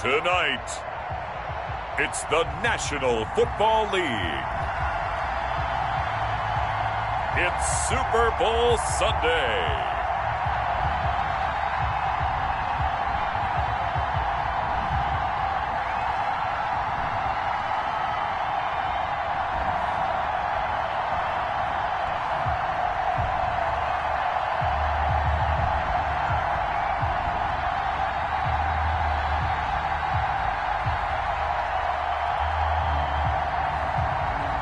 Tonight, it's the National Football League. It's Super Bowl Sunday.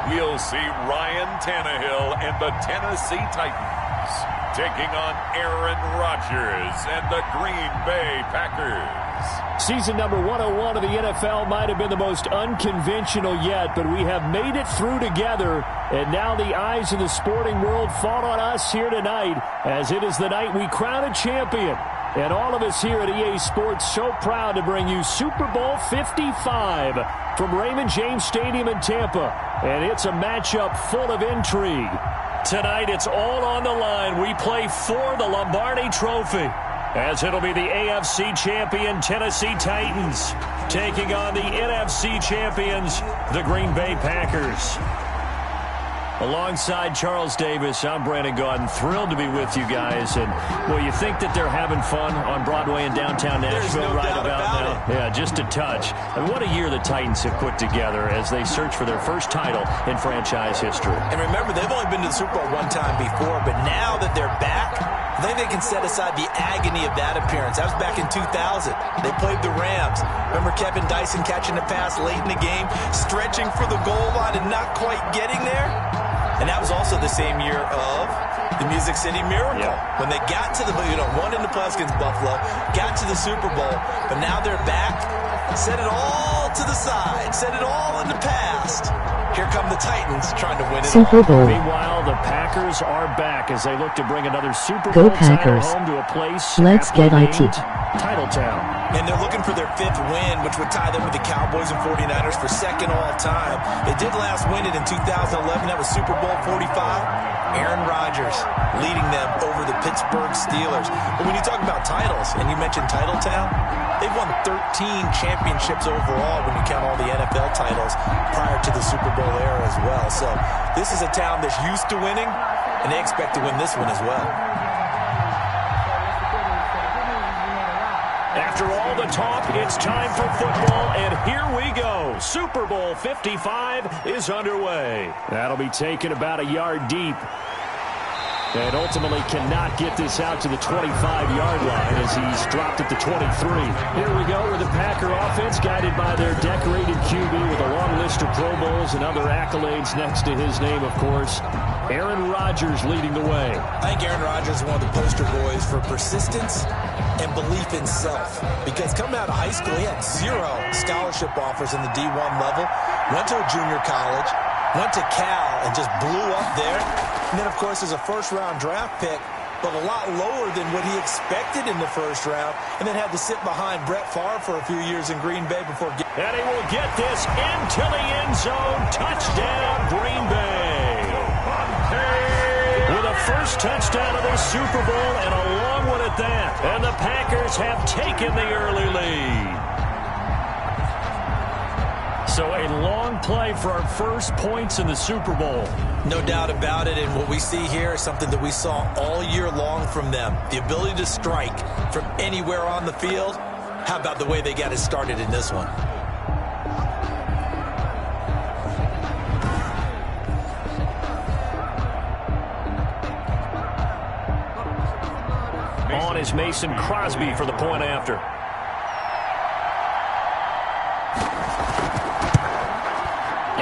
We'll see Ryan Tannehill and the Tennessee Titans taking on Aaron Rodgers and the Green Bay Packers. Season number 101 of the NFL might have been the most unconventional yet, but we have made it through together, and now the eyes of the sporting world fall on us here tonight, as it is the night we crown a champion. And all of us here at EA Sports so proud to bring you Super Bowl 55 from Raymond James Stadium in Tampa. And it's a matchup full of intrigue. Tonight it's all on the line. We play for the Lombardi Trophy, as it'll be the AFC champion Tennessee Titans taking on the NFC champions, the Green Bay Packers. Alongside Charles Davis, I'm Brandon Gaudin. Thrilled to be with you guys. And, well, you think that they're having fun on Broadway in downtown Nashville right about now? Yeah, just a touch. And what a year the Titans have put together as they search for their first title in franchise history. And remember, they've only been to the Super Bowl one time before, but now that they're back, I think they can set aside the agony of that appearance. That was back in 2000. They played the Rams. Remember Kevin Dyson catching a pass late in the game, stretching for the goal line and not quite getting there? And that was also the same year of the Music City Miracle. Yeah. When they got to the, won in the playoffs against Buffalo, got to the Super Bowl, but now they're back. Set it all to the side. Set it all in the past. Here come the Titans trying to win it Super Bowl. Meanwhile, the Packers are back as they look to bring another Super Bowl title home to a place. Let's get IT. Titletown. And they're looking for their fifth win, which would tie them with the Cowboys and 49ers for second all-time. They did last win it in 2011. That was Super Bowl 45. Aaron Rodgers leading them over the Pittsburgh Steelers. But when you talk about titles, and you mentioned Titletown, they've won 13 championships overall when you count all the NFL titles prior to the Super Bowl era as well. So this is a town that's used to winning, and they expect to win this one as well. After all the talk, it's time for football, and here we go. Super Bowl 55 is underway. That'll be taken about a yard deep. And ultimately cannot get this out to the 25-yard line as he's dropped at the 23. Here we go with the Packer offense guided by their decorated QB with a long list of Pro Bowls and other accolades next to his name, of course. Aaron Rodgers leading the way. I think Aaron Rodgers is one of the poster boys for persistence and belief in self. Because coming out of high school, he had 0 scholarship offers in the D1 level. Went to a junior college. Went to Cal and just blew up there. And then, of course, as a first-round draft pick, but a lot lower than what he expected in the first round, and then had to sit behind Brett Favre for a few years in Green Bay before getting... And he will get this into the end zone. Touchdown, Green Bay. With a first touchdown of the Super Bowl, and a long one at that. And the Packers have taken the early lead. So a long play for our first points in the Super Bowl. No doubt about it, and what we see here is something that we saw all year long from them. The ability to strike from anywhere on the field. How about the way they got it started in this one? On is Mason Crosby for the point after.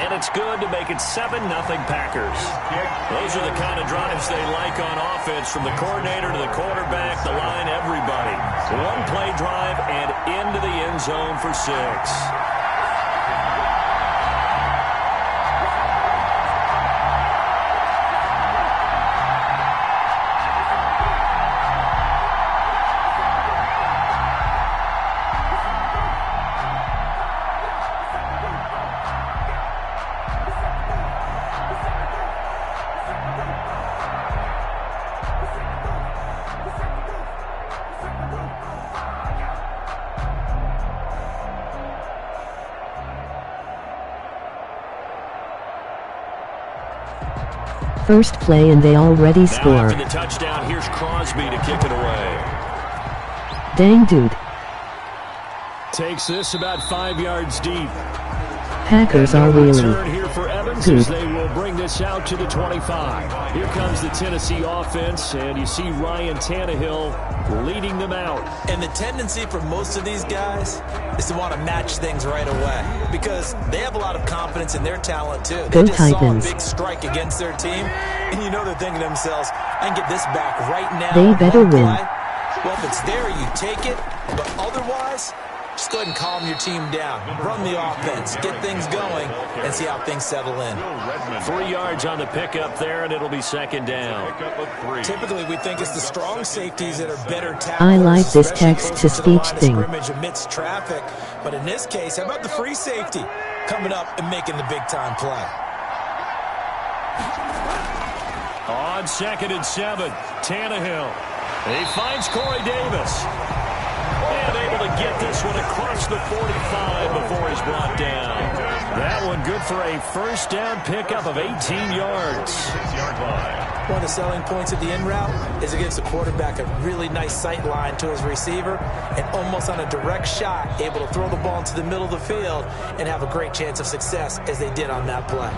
And it's good to make it 7-0 Packers. Those are the kind of drives they like on offense, from the coordinator to the quarterback, the line, everybody. One play drive and into the end zone for 6. First play and they already score. Now after the touchdown, here's Crosby to kick it away. Dang dude. Takes this about 5 yards deep. Packers are really here for Evans good. As they will bring this out to the 25. Here comes the Tennessee offense, and you see Ryan Tannehill leading them out. And the tendency for most of these guys is to want to match things right away because they have a lot of confidence in their talent too. They Go just Titans. saw a big strike against their team, and you know they're thinking to themselves, I can get this back right now. They better win. Well, if it's there, you take it, but otherwise, just go ahead and calm your team down. Run the offense, get things going, and see how things settle in. 3 yards on the pickup there, and it'll be second down. Typically, we think it's the strong safeties that are better tacklers. I like this text-to-speech thing. Amidst traffic, but in this case, how about the free safety coming up and making the big-time play? On 2nd and 7, Tannehill. He finds Corey Davis. And able to get this one across the 45 before he's brought down. That one good for a first down pickup of 18 yards. One of the selling points of the in route is it gives the quarterback a really nice sight line to his receiver and almost on a direct shot able to throw the ball into the middle of the field and have a great chance of success as they did on that play.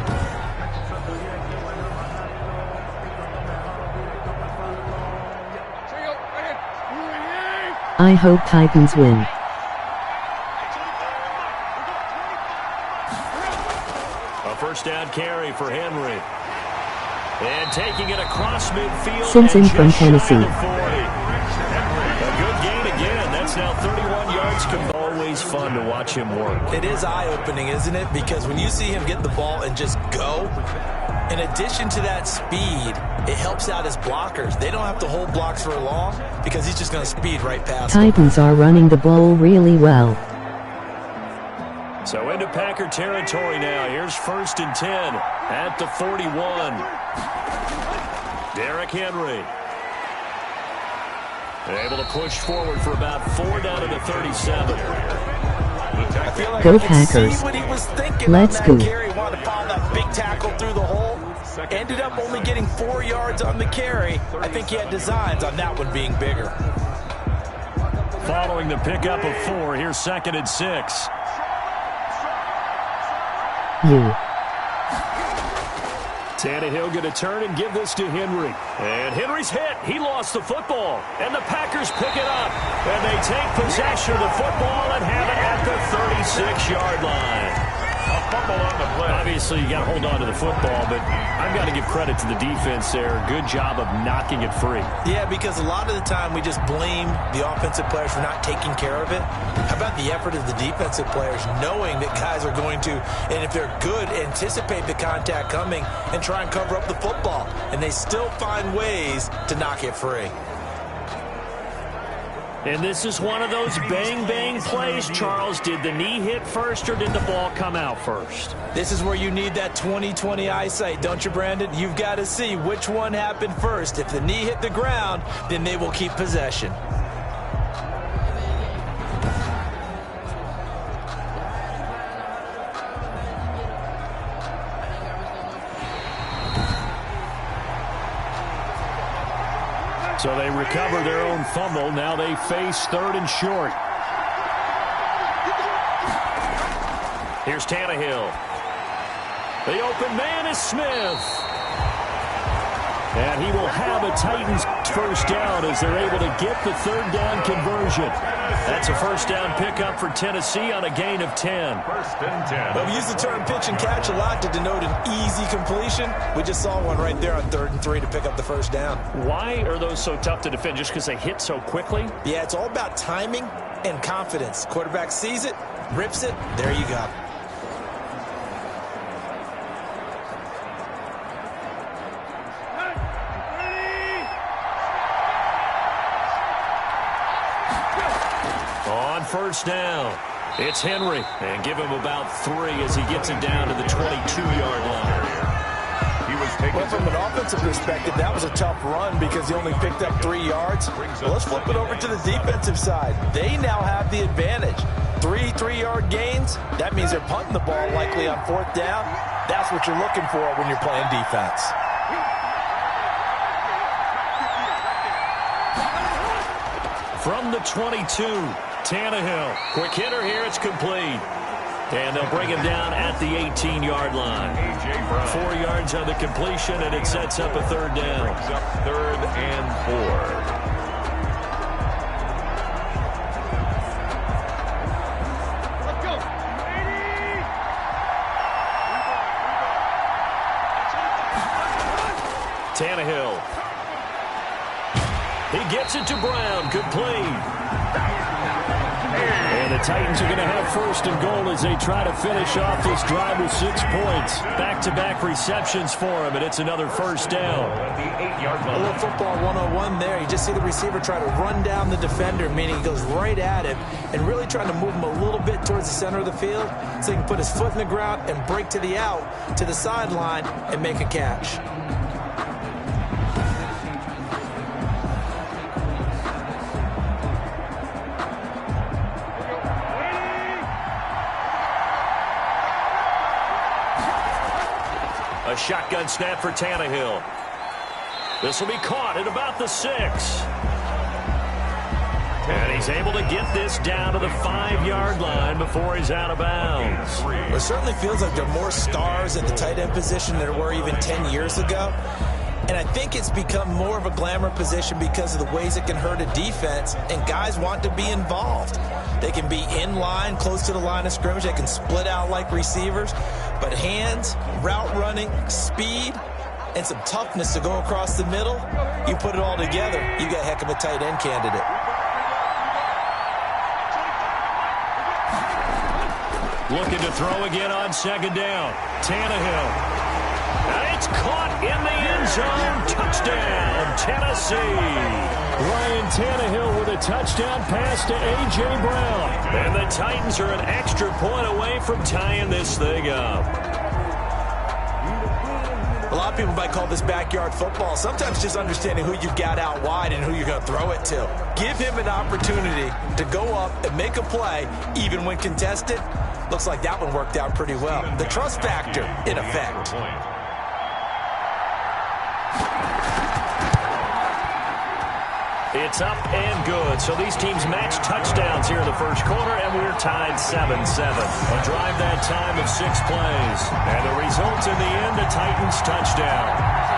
I hope Titans win. A first down carry for Henry. And taking it across midfield. Simpson from Tennessee. A good gain again. That's now 31 yards. Always fun to watch him work. It is eye-opening, isn't it? Because when you see him get the ball and just go, in addition to that speed, it helps out his blockers. They don't have to hold blocks for long because he's just going to speed right past them. Titans are running the ball really well. So into Packer territory now. Here's 1st and 10 at the 41. Derrick Henry. Able to push forward for about 4 down to the 37. I feel like Go I can Packers. see what he was thinking. Let's on that go. carry. Wanted to pound that big tackle through the hole. Ended up only getting 4 yards on the carry. I think he had designs on that one being bigger. Following the pickup of 4, here's 2nd and 6. Tannehill going to turn and give this to Henry. And Henry's hit. He lost the football. And the Packers pick it up. And they take possession of the football and have it at the 36-yard line. A fumble on the play. Obviously, you got to hold on to the football, but I've got to give credit to the defense there. Good job of knocking it free. Yeah, because a lot of the time we just blame the offensive players for not taking care of it. How about the effort of the defensive players knowing that guys are going to, and if they're good, anticipate the contact coming and try and cover up the football. And they still find ways to knock it free. And this is one of those bang-bang plays, Charles. Did the knee hit first or did the ball come out first? This is where you need that 20/20 eyesight, don't you, Brandon? You've got to see which one happened first. If the knee hit the ground, then they will keep possession. So they recover their own fumble. Now they face 3rd and short. Here's Tannehill. The open man is Smith. And he will have a Titans first down as they're able to get the 3rd down conversion. That's a first down pickup for Tennessee on a gain of 10. 1st and 10. Well, we use the term pitch and catch a lot to denote an easy completion. We just saw one right there on 3rd and 3 to pick up the first down. Why are those so tough to defend? Just because they hit so quickly? Yeah, it's all about timing and confidence. Quarterback sees it, rips it, there you go. On first down, it's Henry. And give him about 3 as he gets it down to the 22-yard line. He was taken. Well, from an offensive perspective, that was a tough run because he only picked up 3 yards. Well, let's flip it over to the defensive side. They now have the advantage. 3 3-yard gains. That means they're punting the ball likely on 4th down. That's what you're looking for when you're playing defense. From the 22, Tannehill. Quick hitter here. It's complete. And they'll bring him down at the 18-yard line. 4 yards on the completion, and it sets up a third down. Brings up 3rd and 4. Tannehill. He gets it to Brown. Complete. And the Titans are going to have 1st and goal as they try to finish off this drive with 6 points. Back-to-back receptions for him, and it's another first down. A little football 101 there. You just see the receiver try to run down the defender, meaning he goes right at him and really trying to move him a little bit towards the center of the field so he can put his foot in the ground and break to the out, to the sideline, and make a catch. A shotgun snap for Tannehill. This will be caught at about the 6. And he's able to get this down to the 5-yard line before he's out of bounds. It certainly feels like there are more stars at the tight end position than there were even 10 years ago. And I think it's become more of a glamour position because of the ways it can hurt a defense, and guys want to be involved. They can be in line, close to the line of scrimmage. They can split out like receivers. But hands, route running, speed, and some toughness to go across the middle, you put it all together, you got a heck of a tight end candidate. Looking to throw again on 2nd down. Tannehill. And it's caught in the end zone. Touchdown, Tennessee. Ryan Tannehill with a touchdown pass to A.J. Brown. And the Titans are an extra point away from tying this thing up. A lot of people might call this backyard football. Sometimes just understanding who you've got out wide and who you're going to throw it to. Give him an opportunity to go up and make a play, even when contested. Looks like that one worked out pretty well. The trust factor in effect. It's up and good. So these teams match touchdowns here in the first quarter, and we're tied 7-7. A drive that time of 6 plays. And the result in the end, a Titans touchdown.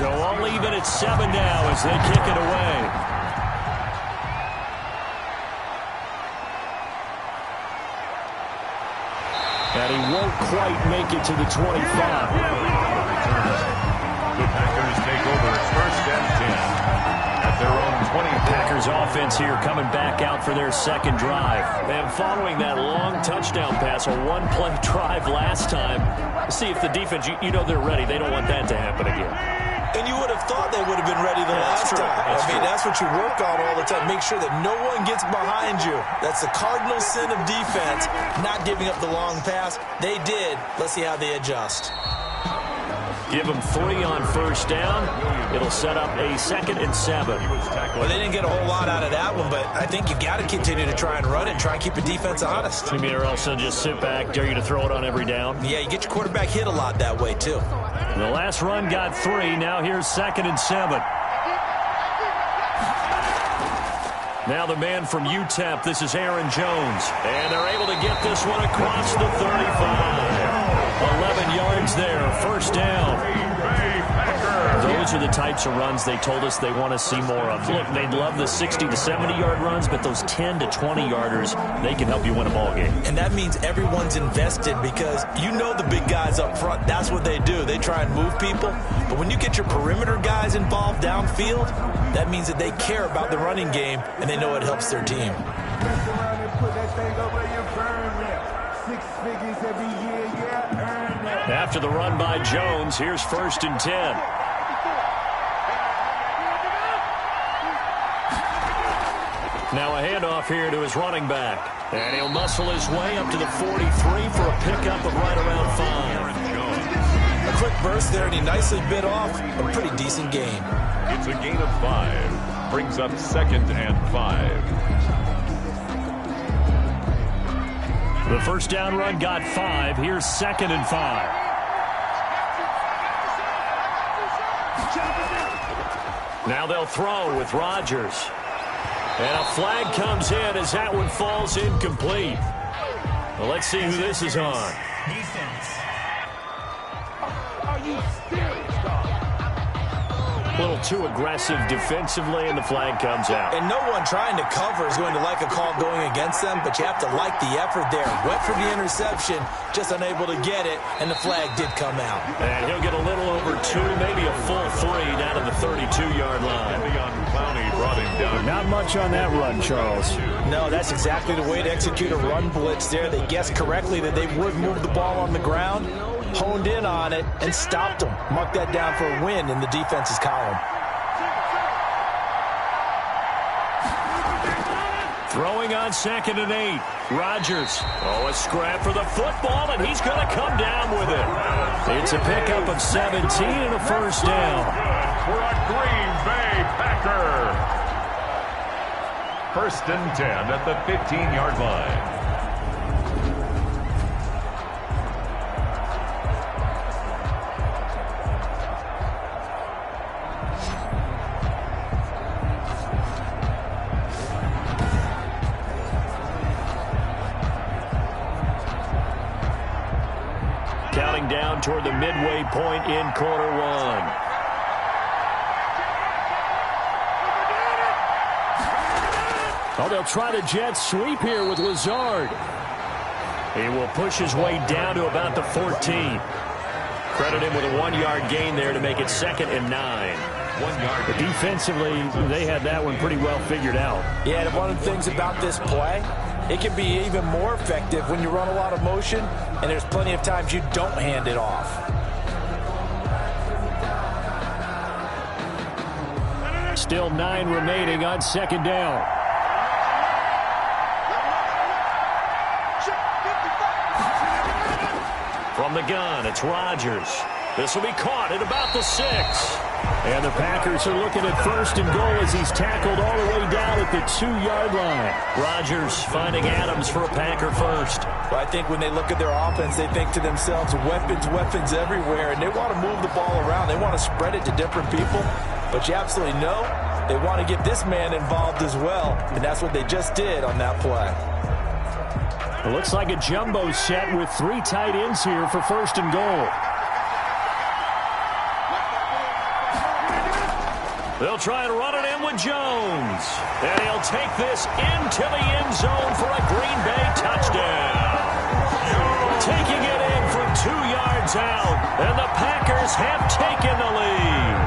So all even at 7 now as they kick it away. And he won't quite make it to the 25. The Packers take over 1st and 10 at their own 20. Packers offense here coming back out for their 2nd drive. And following that long touchdown pass, a 1-play drive last time, see if the defense, you know they're ready. They don't want that to happen again. And you would have thought they would have been ready the last time. That's what you work on all the time. Make sure that no one gets behind you. That's the cardinal sin of defense, not giving up the long pass. They did. Let's see how they adjust. Give them 3 on 1st down. It'll set up a 2nd and 7. Well, they didn't get a whole lot out of that one, but I think you got to continue to try and run it and try and keep the defense honest. You mean or else they'll just sit back, dare you to throw it on every down? Yeah, you get your quarterback hit a lot that way, too. The last run got 3. Now here's 2nd and 7. Now the man from UTEP, this is Aaron Jones. And they're able to get this one across the 35. 11 yards there, 1st down. Those are the types of runs they told us they want to see more of. Look, they love the 60 to 70-yard runs, but those 10 to 20-yarders, they can help you win a ball game. And that means everyone's invested because you know the big guys up front. That's what they do. They try and move people. But when you get your perimeter guys involved downfield, that means that they care about the running game and they know it helps their team. After the run by Jones, here's 1st and 10. Now a handoff here to his running back. And he'll muscle his way up to the 43 for a pickup of right around 5. A quick burst there, and he nicely bit off a pretty decent gain. It's a gain of 5. Brings up 2nd and 5. The first down run got 5. Here's 2nd and 5. Now they'll throw with Rodgers. And a flag comes in as that one falls incomplete. Well, let's see who this is on. Defense. Are you serious, dog? A little too aggressive defensively, and the flag comes out. And no one trying to cover is going to like a call going against them, but you have to like the effort there. Went for the interception, just unable to get it, and the flag did come out. And he'll get a little over 2, maybe a full 3 down to the 32-yard line. Clowney brought him down. Not much on that run, Charles. No, that's exactly the way to execute a run blitz there. They guessed correctly that they would move the ball on the ground, honed in on it, and stopped them. Mark that down for a win in the defense's column. Throwing on 2nd and 8. Rodgers. Oh, a scrap for the football, and he's going to come down with it. It's a pickup of 17 and a first down. For a Green Bay Packer. 1st and 10 at the 15-yard line. Counting down toward the midway point in quarter 1. Oh, they'll try the jet sweep here with Lazard. He will push his way down to about the 14. Credit him with a 1-yard gain there to make it 2nd and 9. 1 yard. But defensively, they had that one pretty well figured out. Yeah, and one of the things about this play, it can be even more effective when you run a lot of motion, and there's plenty of times you don't hand it off. Still 9 remaining on 2nd down. From the gun, it's Rodgers. This will be caught at about the 6. And the Packers are looking at 1st and goal as he's tackled all the way down at the 2-yard line. Rodgers finding Adams for a Packer first. Well, I think when they look at their offense, they think to themselves, weapons, weapons everywhere, and they want to move the ball around. They want to spread it to different people, but you absolutely know they want to get this man involved as well, and that's what they just did on that play. It looks like a jumbo set with 3 tight ends here for 1st and goal. They'll try and run it in with Jones. And he'll take this into the end zone for a Green Bay touchdown. Taking it in from 2 yards out. And the Packers have taken the lead.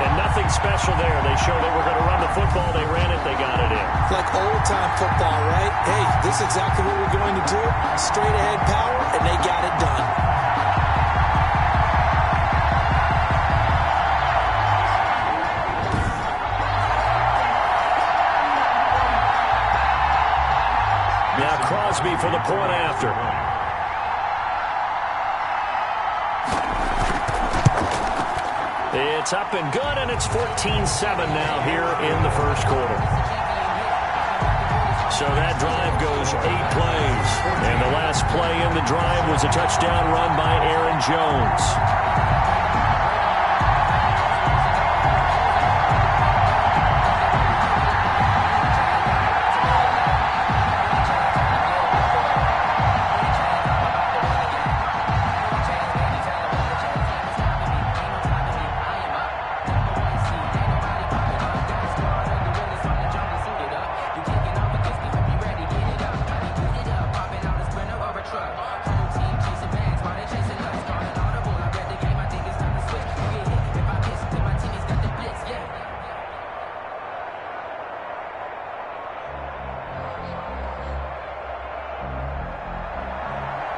And nothing special there. They showed they were going to run the football. They ran it. They got it in. It's like old-time football, right? Hey, this is exactly what we're going to do. Straight-ahead power, and they got it done. Now Crosby for the point after. It's up and good, and it's 14-7 now here in the first quarter. So that drive goes 8 plays. And the last play in the drive was a touchdown run by Aaron Jones.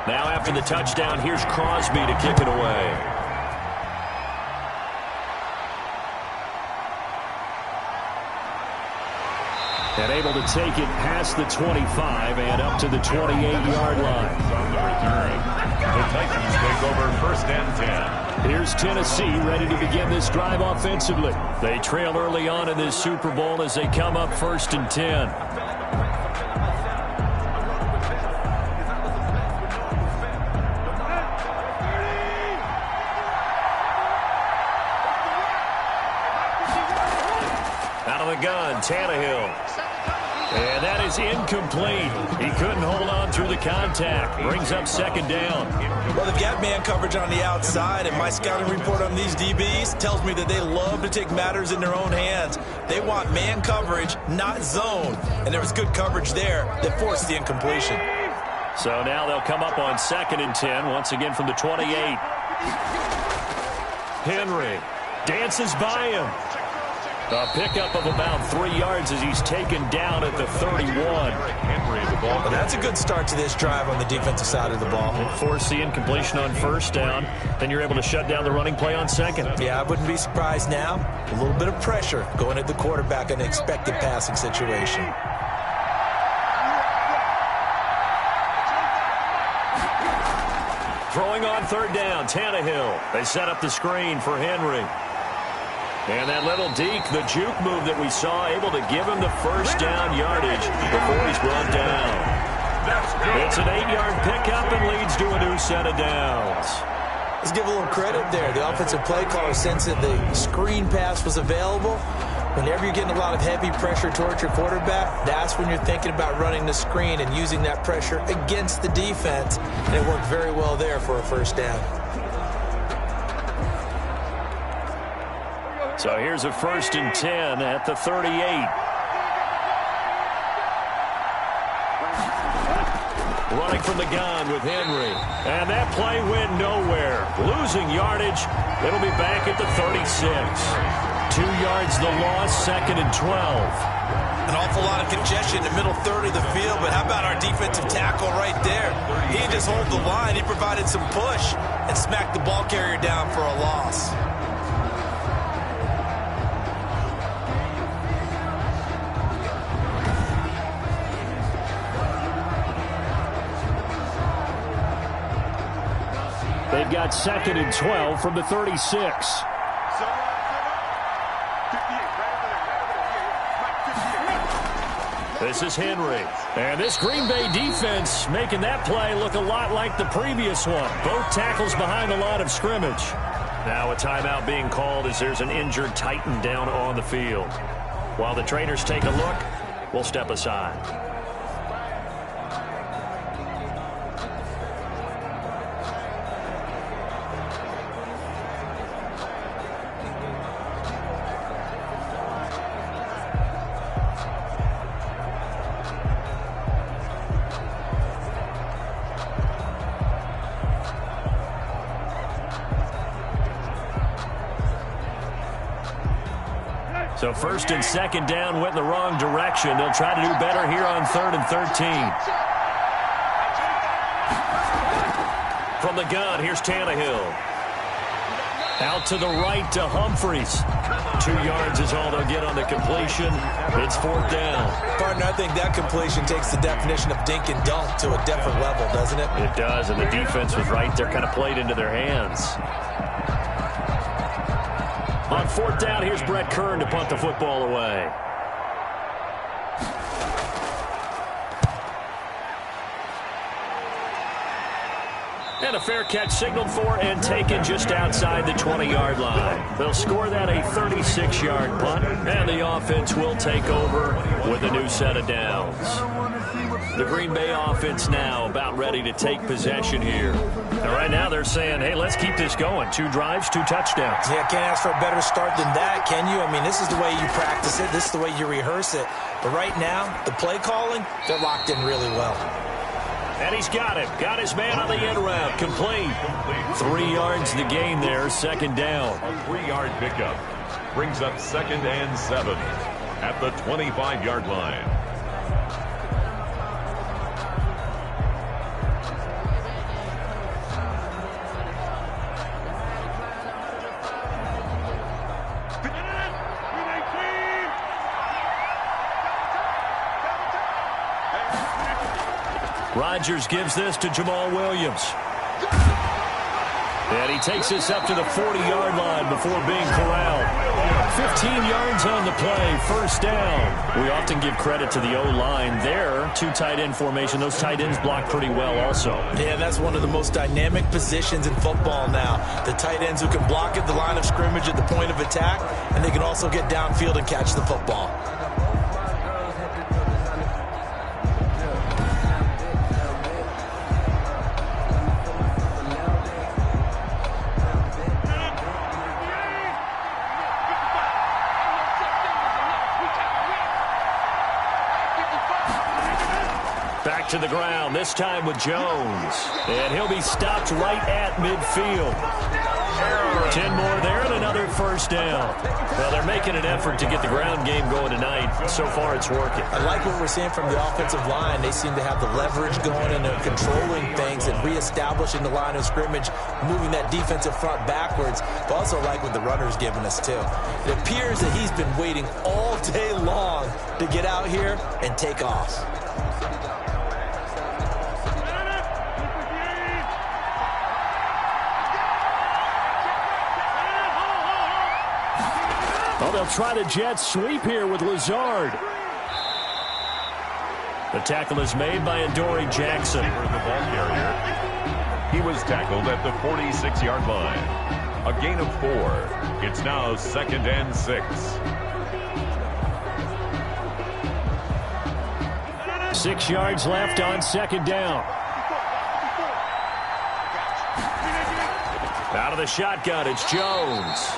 Now after the touchdown, here's Crosby to kick it away. And able to take it past the 25 and up to the 28-yard line. On the return, the Titans take over 1st and 10. Here's Tennessee ready to begin this drive offensively. They trail early on in this Super Bowl as they come up 1st and 10. Gun, Tannehill. And that is incomplete. He couldn't hold on through the contact. Brings up 2nd down. Well, they've got man coverage on the outside, and my scouting report on these DBs tells me that they love to take matters in their own hands. They want man coverage, not zone. And there was good coverage there that forced the incompletion. So now they'll come up on 2nd and 10, once again from the 28. Henry dances by him. A pickup of about 3 yards as he's taken down at the 31. Well, that's a good start to this drive on the defensive side of the ball. Force the incompletion on 1st down. Then you're able to shut down the running play on 2nd. Yeah, I wouldn't be surprised now. A little bit of pressure going at the quarterback in an expected passing situation. Throwing on 3rd down, Tannehill. They set up the screen for Henry. And that little deke, the juke move that we saw, able to give him the 1st down yardage before he's brought down. It's an 8-yard pickup and leads to a new set of downs. Let's give a little credit there. The offensive play caller sensed that the screen pass was available. Whenever you're getting a lot of heavy pressure towards your quarterback, that's when you're thinking about running the screen and using that pressure against the defense. And it worked very well there for a 1st down. So here's a 1st and 10 at the 38. Running from the gun with Henry. And that play went nowhere. Losing yardage. It'll be back at the 36. 2 yards the loss, 2nd and 12. An awful lot of congestion in the middle third of the field, but how about our defensive tackle right there? He didn't just hold the line. He provided some push and smacked the ball carrier down for a loss. They've got 2nd and 12 from the 36. This is Henry. And this Green Bay defense making that play look a lot like the previous one. Both tackles behind the line of scrimmage. Now a timeout being called as there's an injured Titan down on the field. While the trainers take a look, we'll step aside. So 1st and 2nd down went in the wrong direction. They'll try to do better here on 3rd and 13. From the gun, here's Tannehill. Out to the right to Humphries. 2 yards is all they'll get on the completion. It's 4th down. Partner, I think that completion takes the definition of dink and dunk to a different level, doesn't it? It does, and the defense was right there, kind of played into their hands. On 4th down, here's Brett Kern to punt the football away. And a fair catch signaled for and taken just outside the 20-yard line. They'll score that a 36-yard punt, and the offense will take over with a new set of downs. The Green Bay offense now about ready to take possession here. And right now they're saying, hey, let's keep this going. 2 drives, 2 touchdowns. Yeah, can't ask for a better start than that, can you? I mean, this is the way you practice it. This is the way you rehearse it. But right now, the play calling, they're locked in really well. And he's got it. Got his man on the end route. Complete. 3 yards the gain there. 2nd down. A 3-yard pickup brings up 2nd and 7 at the 25-yard line. Rodgers gives this to Jamal Williams. And he takes this up to the 40-yard line before being corralled. 15 yards on the play, first down. We often give credit to the O-line there. Two tight end formation. Those tight ends block pretty well also. Yeah, that's one of the most dynamic positions in football now. The tight ends who can block at the line of scrimmage at the point of attack, and they can also get downfield and catch the football. Back to the ground, this time with Jones. And he'll be stopped right at midfield. 10 more there and another first down. Well, they're making an effort to get the ground game going tonight. So far, it's working. I like what we're seeing from the offensive line. They seem to have the leverage going and they're controlling things and reestablishing the line of scrimmage, moving that defensive front backwards. But also like what the runner's giving us, too. It appears that he's been waiting all day long to get out here and take off. Oh, they'll try the jet sweep here with Lazard. The tackle is made by Adoree Jackson. The ball carrier. He was tackled at the 46-yard line. A gain of 4. It's now 2nd and 6. 6 yards left on second down. Out of the shotgun, it's Jones.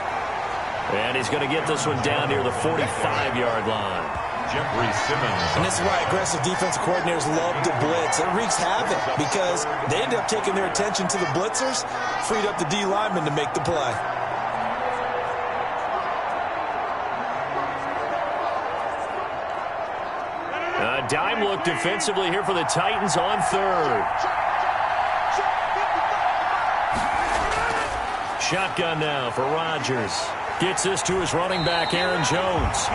And he's going to get this one down near the 45-yard line. Jeffrey Simmons. And this is why aggressive defensive coordinators love to blitz. It wreaks havoc because they end up taking their attention to the blitzers, freed up the D lineman to make the play. A dime look defensively here for the Titans on third. Shotgun now for Rodgers. Gets this to his running back, Aaron Jones.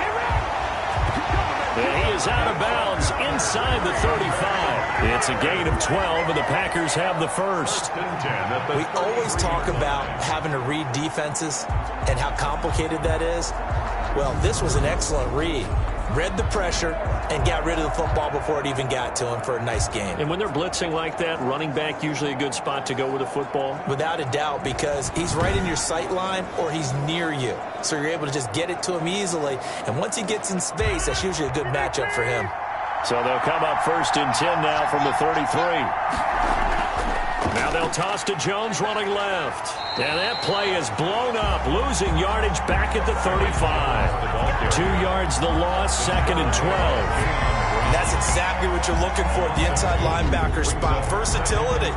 And he is out of bounds inside the 35. It's a gain of 12, and the Packers have the first. We always talk about having to read defenses and how complicated that is. Well, this was an excellent read. Read the pressure and got rid of the football before it even got to him for a nice gain. And when they're blitzing like that, running back usually a good spot to go with the football? Without a doubt, because he's right in your sight line or he's near you. So you're able to just get it to him easily. And once he gets in space, that's usually a good matchup for him. So they'll come up 1st and 10 now from the 33. Now they'll toss to Jones running left. And that play is blown up, losing yardage back at the 35. 2 yards the loss, 2nd and 12. That's exactly what you're looking for at the inside linebacker spot. Versatility.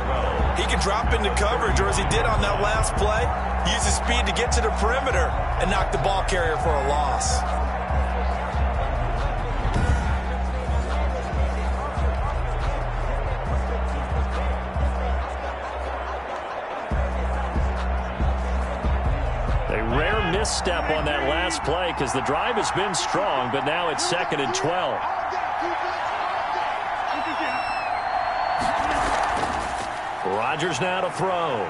He can drop into coverage, or as he did on that last play, use his speed to get to the perimeter and knock the ball carrier for a loss. Misstep on that last play because the drive has been strong, but now it's 2nd and 12. Rodgers now to throw.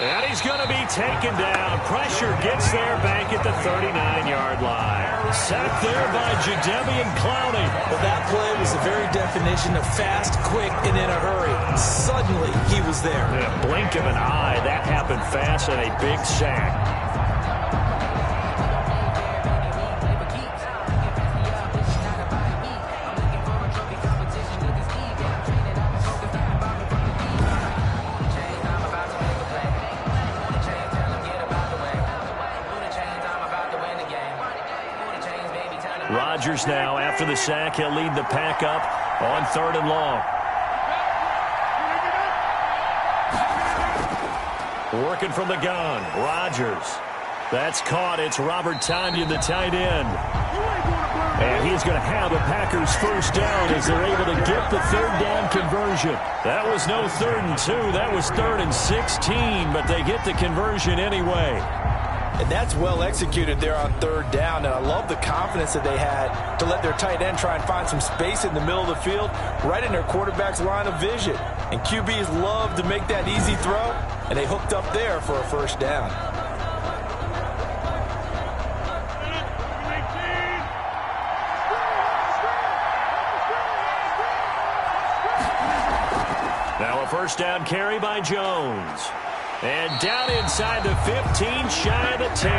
And he's going to be taken down. Pressure gets there back at the 39-yard line. Sacked there by Jadeveon Clowney. Well, that play was the very definition of fast, quick, and in a hurry. Suddenly, he was there. In a blink of an eye, that happened fast and a big sack. Rodgers now, after the sack, he'll lead the pack up on 3rd and long. Working from the gun, Rodgers. That's caught. It's Robert Tonyan, the tight end. And he's going to have a Packers first down as they're able to get the 3rd down conversion. That was no 3rd and 2. That was 3rd and 16, but they get the conversion anyway. And that's well executed there on third down. And I love the confidence that they had to let their tight end try and find some space in the middle of the field, right in their quarterback's line of vision. And QBs love to make that easy throw, and they hooked up there for a first down. Now a first down carry by Jones. And down inside the 15, shy of the 10.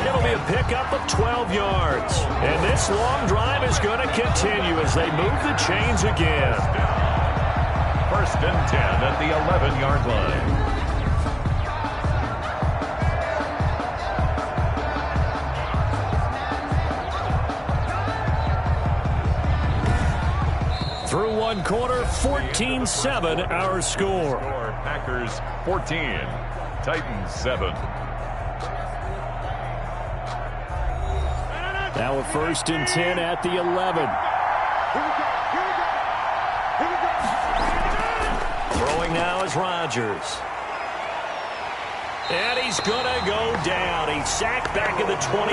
It'll be a pickup of 12 yards. And this long drive is going to continue as they move the chains again. First and 10 at the 11-yard line. Through one quarter, 14-7 our score. Packers 14, Titans 7. Now a first and 10 at the 11. Throwing now is Rodgers. And he's going to go down. He's sacked back at the 24.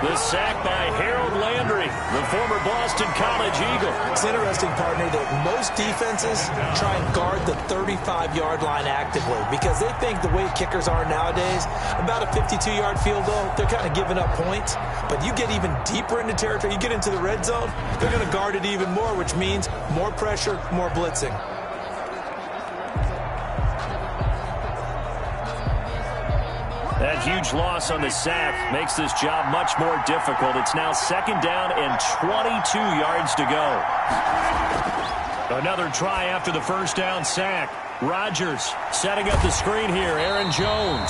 The sack by Harold Landry, the former Boston College Eagle. It's interesting, partner, that most defenses try and guard the 35-yard line actively because they think the way kickers are nowadays, about a 52-yard field goal, they're kind of giving up points. But you get even deeper into territory, you get into the red zone, they're going to guard it even more, which means more pressure, more blitzing. That huge loss on the sack makes this job much more difficult. It's now second down and 22 yards to go. Another try after the first down sack. Rodgers setting up the screen here. Aaron Jones.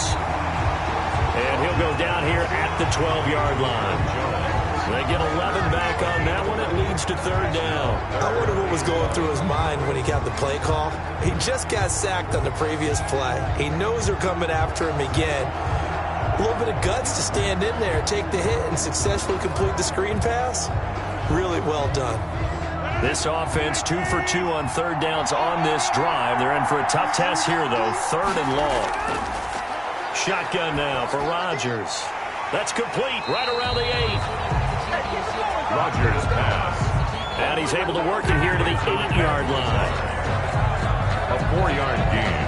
And he'll go down here at the 12-yard line. They get 11 back on that one. It leads to third down. I wonder what was going through his mind when he got the play call. He just got sacked on the previous play. He knows they're coming after him again. A little bit of guts to stand in there, take the hit, and successfully complete the screen pass. Really well done. This offense 2 for 2 on third downs on this drive. They're in for a tough test here, though. Third and long. Shotgun now for Rodgers. That's complete right around the 8. Rodgers pass. And he's able to work it here to the 8-yard line. A 4-yard gain.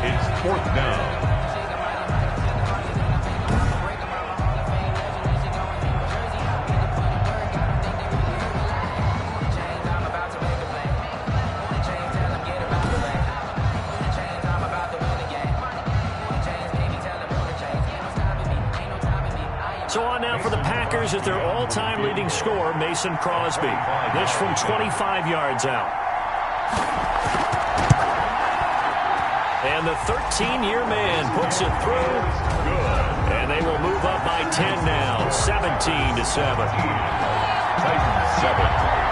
It's fourth down. So on now for the Packers at their all-time leading scorer, Mason Crosby. This from 25 yards out. And the 13-year man puts it through. Good. And they will move up by 10 now, 17-7. Titans 7.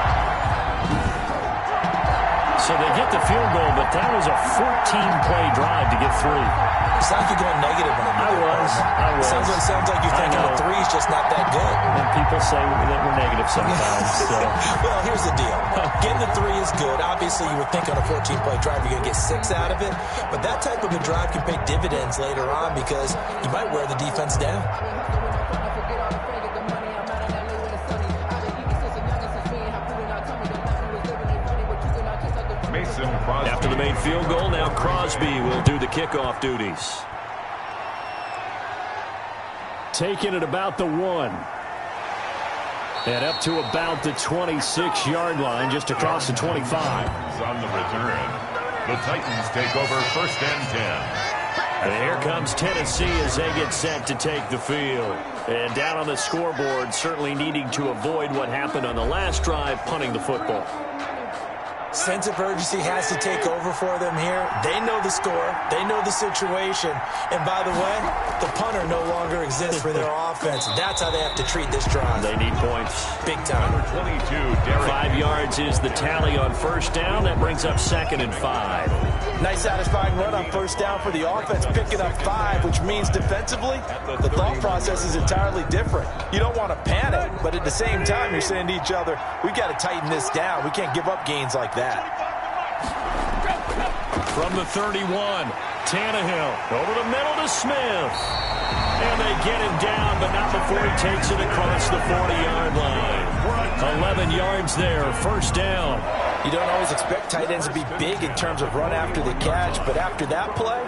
So they get the field goal, but that was a 14-play drive to get through. Sounds like you're going negative on it. I was. Sounds like you're thinking the three's just not that good. And people say that we're negative sometimes. So. Well, here's the deal. Getting the 3 is good. Obviously, you would think on a 14-play drive you're going to get 6 out of it. But that type of a drive can pay dividends later on because you might wear the defense down. After the made field goal, now Crosby will do the kickoff duties. Taking it about the 1. And up to about the 26-yard line, just across the 25. On the return, the Titans take over first and 10. And here comes Tennessee as they get set to take the field. And down on the scoreboard, certainly needing to avoid what happened on the last drive, punting the football. Sense of urgency has to take over for them here. They know the score. They know the situation. And by the way, the punter no longer exists for their offense. That's how they have to treat this drive. They need points. Big time. Number 22, Derek. 5 yards is the tally on first down. That brings up second and 5. Nice satisfying run on first down for the offense, picking up 5, which means defensively, the thought process is entirely different. You don't want to panic, but at the same time, you're saying to each other, we got to tighten this down. We can't give up gains like that. From the 31, Tannehill over the middle to Smith. And they get him down, but not before he takes it across the 40-yard line. 11 yards there, first down. You don't always expect tight ends to be big in terms of run after the catch, but after that play,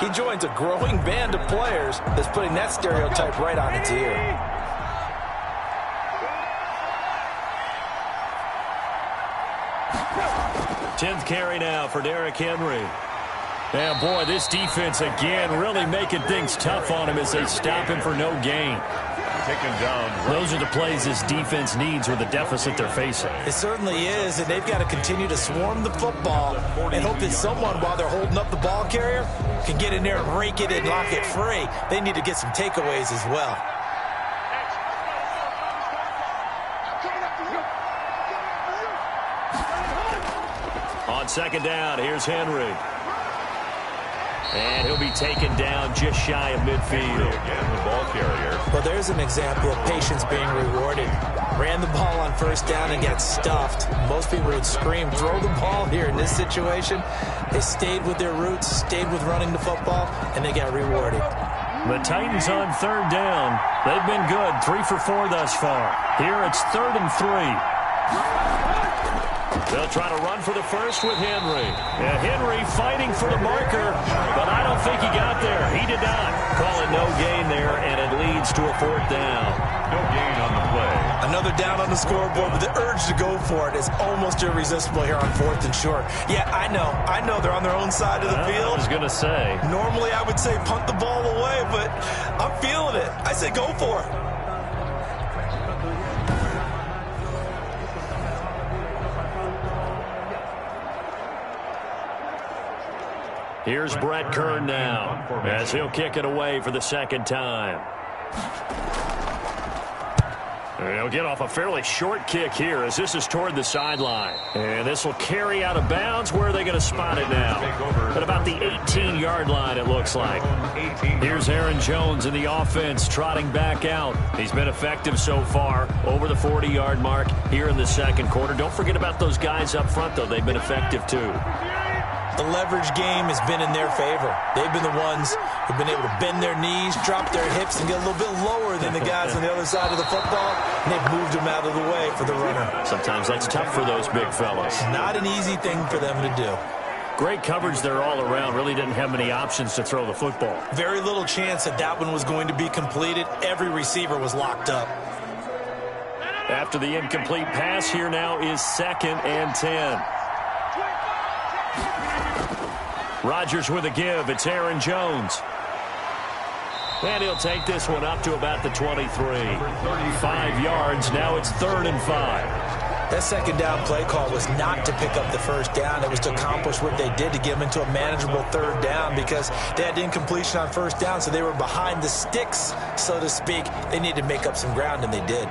he joins a growing band of players that's putting that stereotype right on its ear. Tenth carry now for Derrick Henry. And boy, this defense again really making things tough on him as they stop him for no gain. Taken down. Those are the plays this defense needs with the deficit they're facing. It certainly is, and they've got to continue to swarm the football and hope that someone, while they're holding up the ball carrier, can get in there and rake it and lock it free. They need to get some takeaways as well. On second down, here's Henry. And he'll be taken down just shy of midfield. Again, the ball carrier. Well, there's an example of patience being rewarded. Ran the ball on first down and got stuffed. Most people would scream, throw the ball here. In this situation, they stayed with their roots, stayed with running the football, and they got rewarded. The Titans on third down. They've been good, 3 for 4 thus far. Here it's 3rd and 3. They'll try to run for the first with Henry. Yeah, Henry fighting for the marker, but I don't think he got there. He did not. Call it no gain there, and it leads to a 4th down. No gain on the play. Another down on the scoreboard, but the urge to go for it is almost irresistible here on 4th and short. Yeah, I know they're on their own side of the field. I was going to say. Normally I would say punt the ball away, but I'm feeling it. I say go for it. Here's Brett Kern now as he'll kick it away for the second time. He'll get off a fairly short kick here as this is toward the sideline. And this will carry out of bounds. Where are they going to spot it now? At about the 18-yard line, it looks like. Here's Aaron Jones in the offense trotting back out. He's been effective so far over the 40-yard mark here in the second quarter. Don't forget about those guys up front, though. They've been effective, too. The leverage game has been in their favor. They've been the ones who've been able to bend their knees, drop their hips, and get a little bit lower than the guys on the other side of the football, and they've moved them out of the way for the runner. Sometimes that's tough for those big fellas. Not an easy thing for them to do. Great coverage there all around. Really didn't have many options to throw the football. Very little chance that that one was going to be completed. Every receiver was locked up. After the incomplete pass, here now is 2nd and 10. Rodgers with a give. It's Aaron Jones. And he'll take this one up to about the 23. 5 yards. Now it's 3rd and 5. That second down play call was not to pick up the first down. It was to accomplish what they did to get them into a manageable 3rd down because they had incompletion on first down, so they were behind the sticks, so to speak. They needed to make up some ground, and they did.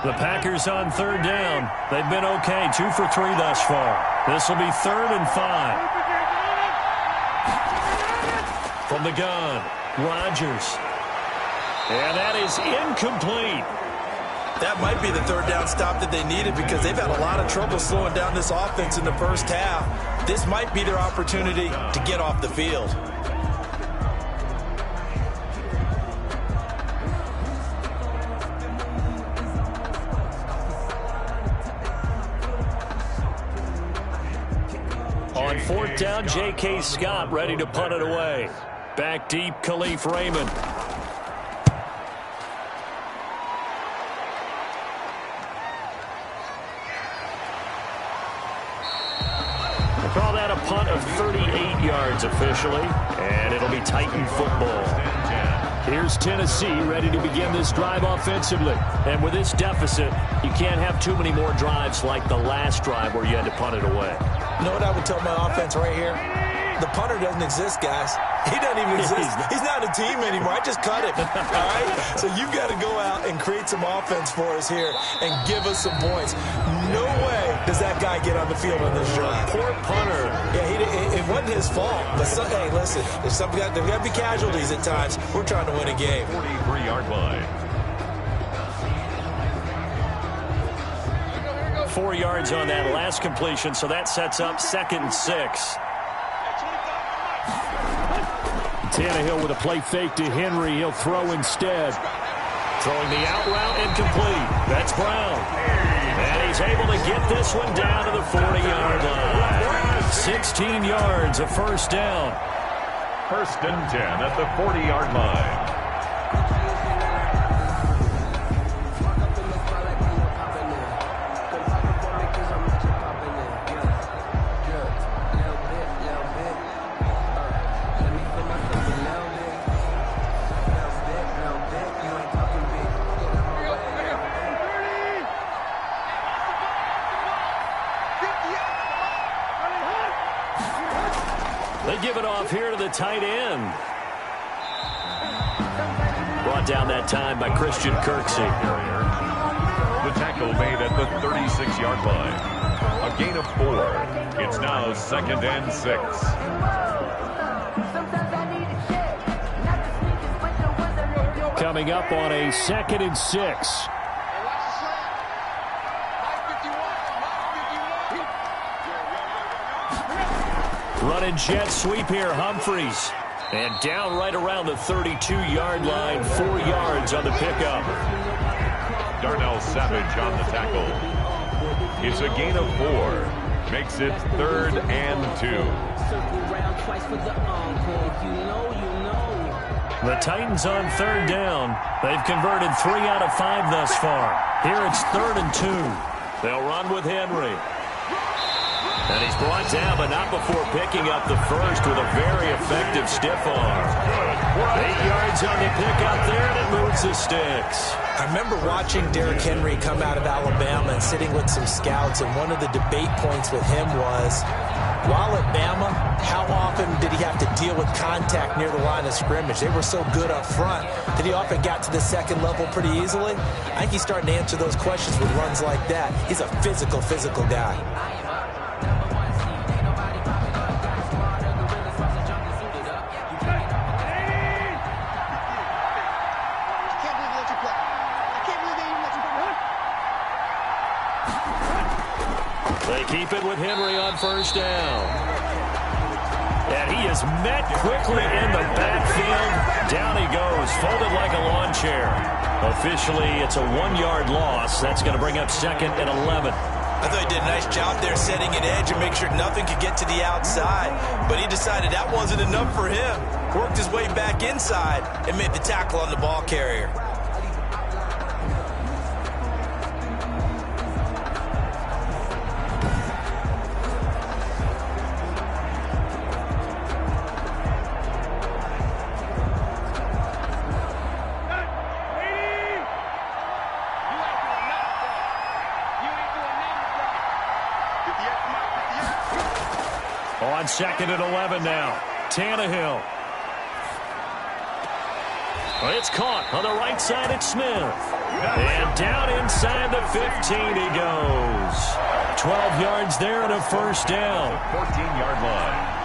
The Packers on 3rd down. They've been okay, 2 for 3 thus far. This will be 3rd and 5. From the gun, Rodgers. And that is incomplete. That might be the 3rd down stop that they needed because they've had a lot of trouble slowing down this offense in the first half. This might be their opportunity to get off the field. On 4th down, J.K. Scott ready to punt it away. Back deep, Khalif Raymond. We'll call that a punt of 38 yards officially, and it'll be Titan football. Here's Tennessee ready to begin this drive offensively. And with this deficit, you can't have too many more drives like the last drive where you had to punt it away. You know what I would tell my offense right here? The punter doesn't exist, guys. He doesn't even exist. He's not a team anymore. I just cut him. All right? So you've got to go out and create some offense for us here and give us some points. No way does that guy get on the field on this drive. Poor punter. Yeah, it wasn't his fault. But, hey, listen, there's got to be casualties at times. We're trying to win a game. 43-yard line. 4 yards on that last completion, so that sets up 2nd and 6. Tannehill with a play fake to Henry. He'll throw instead. Throwing the out route incomplete. That's Brown. And he's able to get this one down to the 40-yard line. 16 yards, a first down. 1st and 10 at the 40-yard line. They give it off here to the tight end. Brought down that time by Christian Kirksey. The tackle made at the 36-yard line. A gain of 4. It's now 2nd and 6. Coming up on a 2nd and 6. Running jet sweep here, Humphreys. And down right around the 32-yard line, 4 yards on the pickup. Darnell Savage on the tackle. It's a gain of 4. Makes it 3rd and 2. The Titans on 3rd down. They've converted 3 out of 5 thus far. Here it's 3rd and 2. They'll run with Henry. And he's brought down, but not before picking up the first with a very effective stiff arm. 8 yards on the pickup there, and it moves the sticks. I remember watching Derrick Henry come out of Alabama and sitting with some scouts, and one of the debate points with him was, while at Bama, how often did he have to deal with contact near the line of scrimmage? They were so good up front that he often got to the second level pretty easily. I think he's starting to answer those questions with runs like that. He's a physical guy. They keep it with Henry on 1st down. And he is met quickly in the backfield. Down he goes, folded like a lawn chair. Officially, it's a 1-yard loss. That's going to bring up 2nd and 11. I thought he did a nice job there setting an edge and make sure nothing could get to the outside. But he decided that wasn't enough for him. Worked his way back inside and made the tackle on the ball carrier. On 2nd and 11 now. Tannehill. It's caught on the right side at Smith. And down inside the 15 he goes. 12 yards there and a first down. 14-yard line.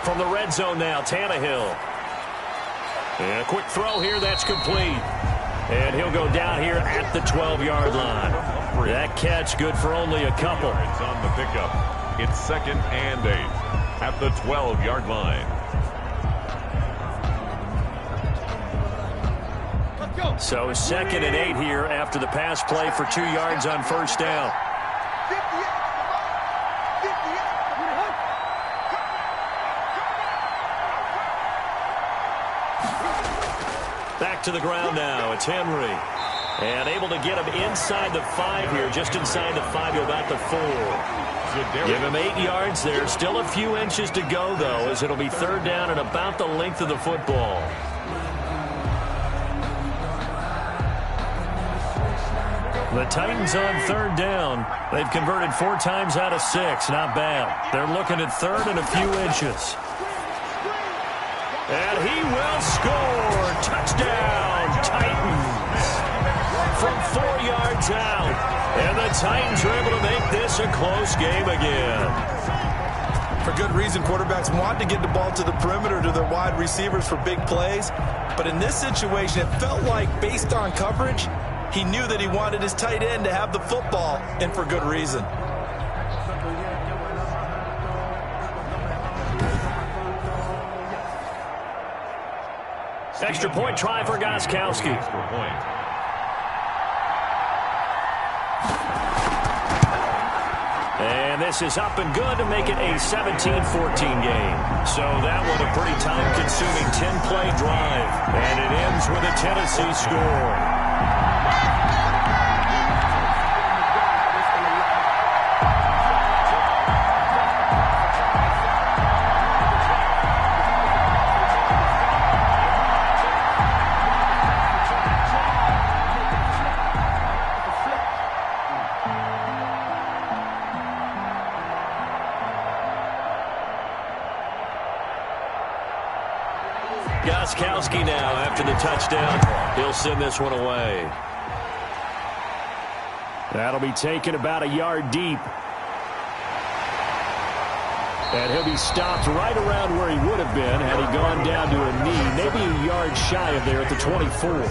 From the red zone now, Tannehill. And a quick throw here, that's complete. And he'll go down here at the 12-yard line. That catch good for only a couple. It's on the pickup. It's 2nd and 8 at the 12-yard line. So 2nd and 8 here after the pass play for 2 yards on 1st down. Back to the ground now. It's Henry. And able to get him inside the 5 here. Just inside the 5, he'll about the 4. Give him 8 yards there. Still a few inches to go, though, as it'll be 3rd down and about the length of the football. The Titans on 3rd down. They've converted 4 times out of 6. Not bad. They're looking at 3rd and a few inches. And he will score. Touchdown, Titans. from 4 yards out. And the Titans are able to make this a close game again. For good reason, quarterbacks want to get the ball to the perimeter to their wide receivers for big plays. But in this situation, it felt like, based on coverage, he knew that he wanted his tight end to have the football, and for good reason. Extra point try for Gostkowski. And this is up and good to make it a 17-14 game. So that was a pretty time-consuming 10-play drive. And it ends with a Tennessee score. Gostkowski now after the touchdown. He'll send this one away. That'll be taken about a yard deep. And he'll be stopped right around where he would have been had he gone down to a knee, maybe a yard shy of there at the 24.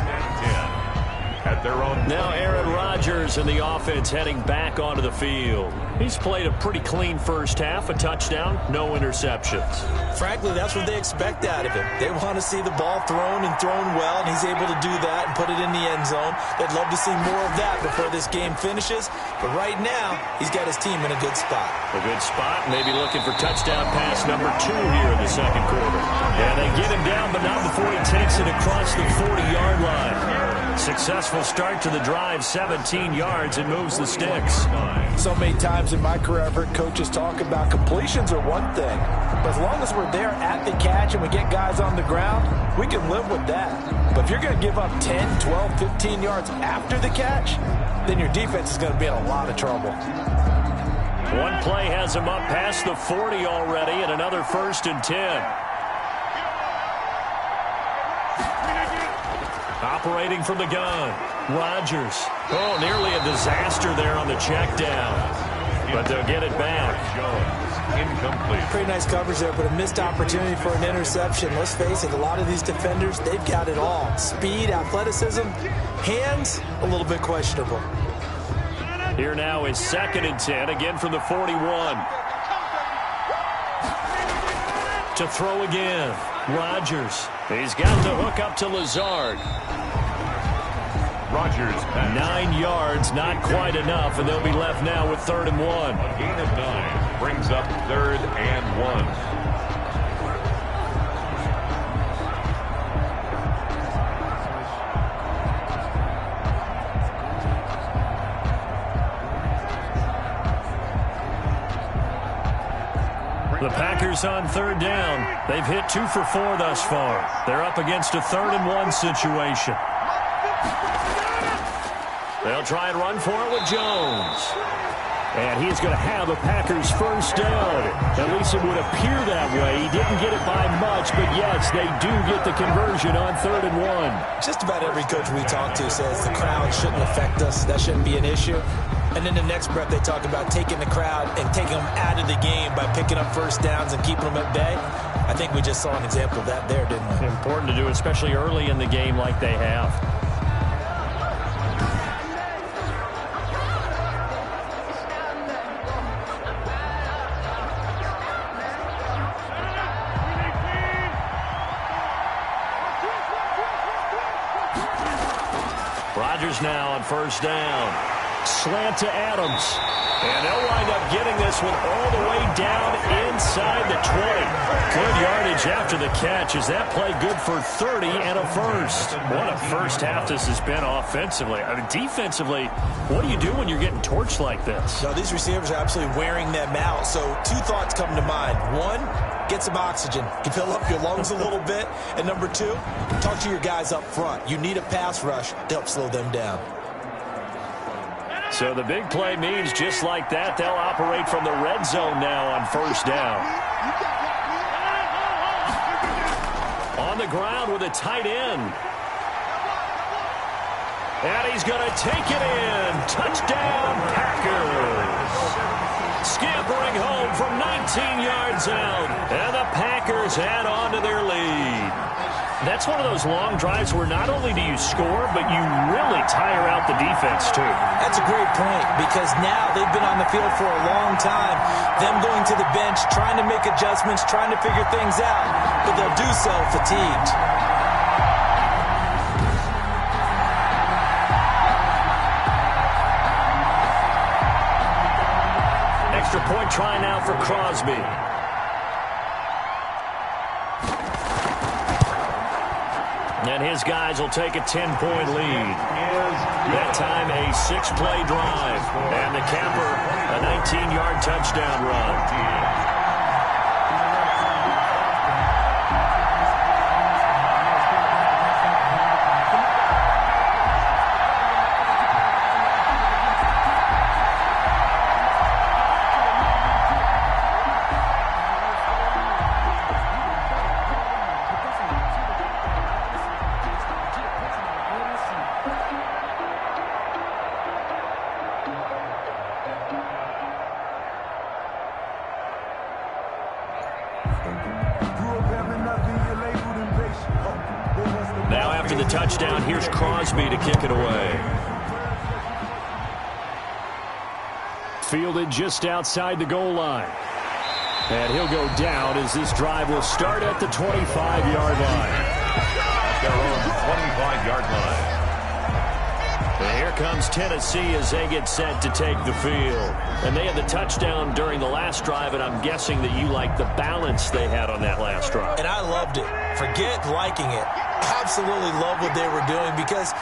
At their own. Now Aaron Rodgers and the offense heading back onto the field. He's played a pretty clean first half, a touchdown, no interceptions. Frankly, that's what they expect out of him. They want to see the ball thrown and thrown well, and he's able to do that and put it in the end zone. They'd love to see more of that before this game finishes. But right now, he's got his team in a good spot. A good spot, maybe looking for touchdown pass number 2 here in the second quarter. And they get him down, but not before he takes it across the 40-yard line. Successful start to the drive, 17 yards, and moves the sticks. So many times in my career, I've heard coaches talk about completions are one thing. But as long as we're there at the catch and we get guys on the ground, we can live with that. But if you're going to give up 10, 12, 15 yards after the catch, then your defense is going to be in a lot of trouble. One play has him up past the 40 already, and another 1st and 10. Operating from the gun, Rodgers. Oh, nearly a disaster there on the check down. But they'll get it back. Incomplete. Pretty nice coverage there, but a missed opportunity for an interception. Let's face it, a lot of these defenders, they've got it all. Speed, athleticism, hands, a little bit questionable. Here now is 2nd and 10, again from the 41. To throw again, Rodgers. He's got the hook up to Lazard. Rodgers. 9 yards, not quite enough, and they'll be left now with 3rd and 1. A gain of 9 brings up 3rd and 1. The Packers on 3rd down. They've hit 2 for 4 thus far. They're up against a 3rd and 1 situation. They'll try and run for it with Jones. And he's going to have a Packers first down. At least it would appear that way. He didn't get it by much, but yes, they do get the conversion on 3rd and 1. Just about every coach we talk to says the crowd shouldn't affect us. That shouldn't be an issue. And then the next breath they talk about taking the crowd and taking them out of the game by picking up first downs and keeping them at bay. I think we just saw an example of that there, didn't we? Important to do, especially early in the game like they have. Rodgers now on 1st down. Slant to Adams. And they'll wind up getting this one all the way down inside the 20. Good yardage after the catch. Is that play good for 30 and a first? What a first half this has been offensively. I mean, defensively, what do you do when you're getting torched like this? No, these receivers are absolutely wearing them out. So 2 thoughts come to mind. 1, get some oxygen. You fill up your lungs a little bit. And number 2, talk to your guys up front. You need a pass rush to help slow them down. So the big play means just like that, they'll operate from the red zone now on 1st down. On the ground with a tight end. And he's going to take it in. Touchdown, Packers. Scampering home from 19 yards out. And the Packers add on to their lead. That's one of those long drives where not only do you score, but you really tire out the defense, too. That's a great point, because now they've been on the field for a long time. Them going to the bench, trying to make adjustments, trying to figure things out, but they'll do so fatigued. Extra point try now for Crosby. And his guys will take a 10-point lead. That time a 6-play drive. And the capper, a 19-yard touchdown run. Now after the touchdown, here's Crosby to kick it away. Fielded just outside the goal line. And he'll go down as this drive will start at the 25-yard line. At their own 25-yard line. And here comes Tennessee as they get set to take the field. And they had the touchdown during the last drive, and I'm guessing that you like the balance they had on that last drive. And I loved it. Forget liking it. Absolutely love what they were doing, because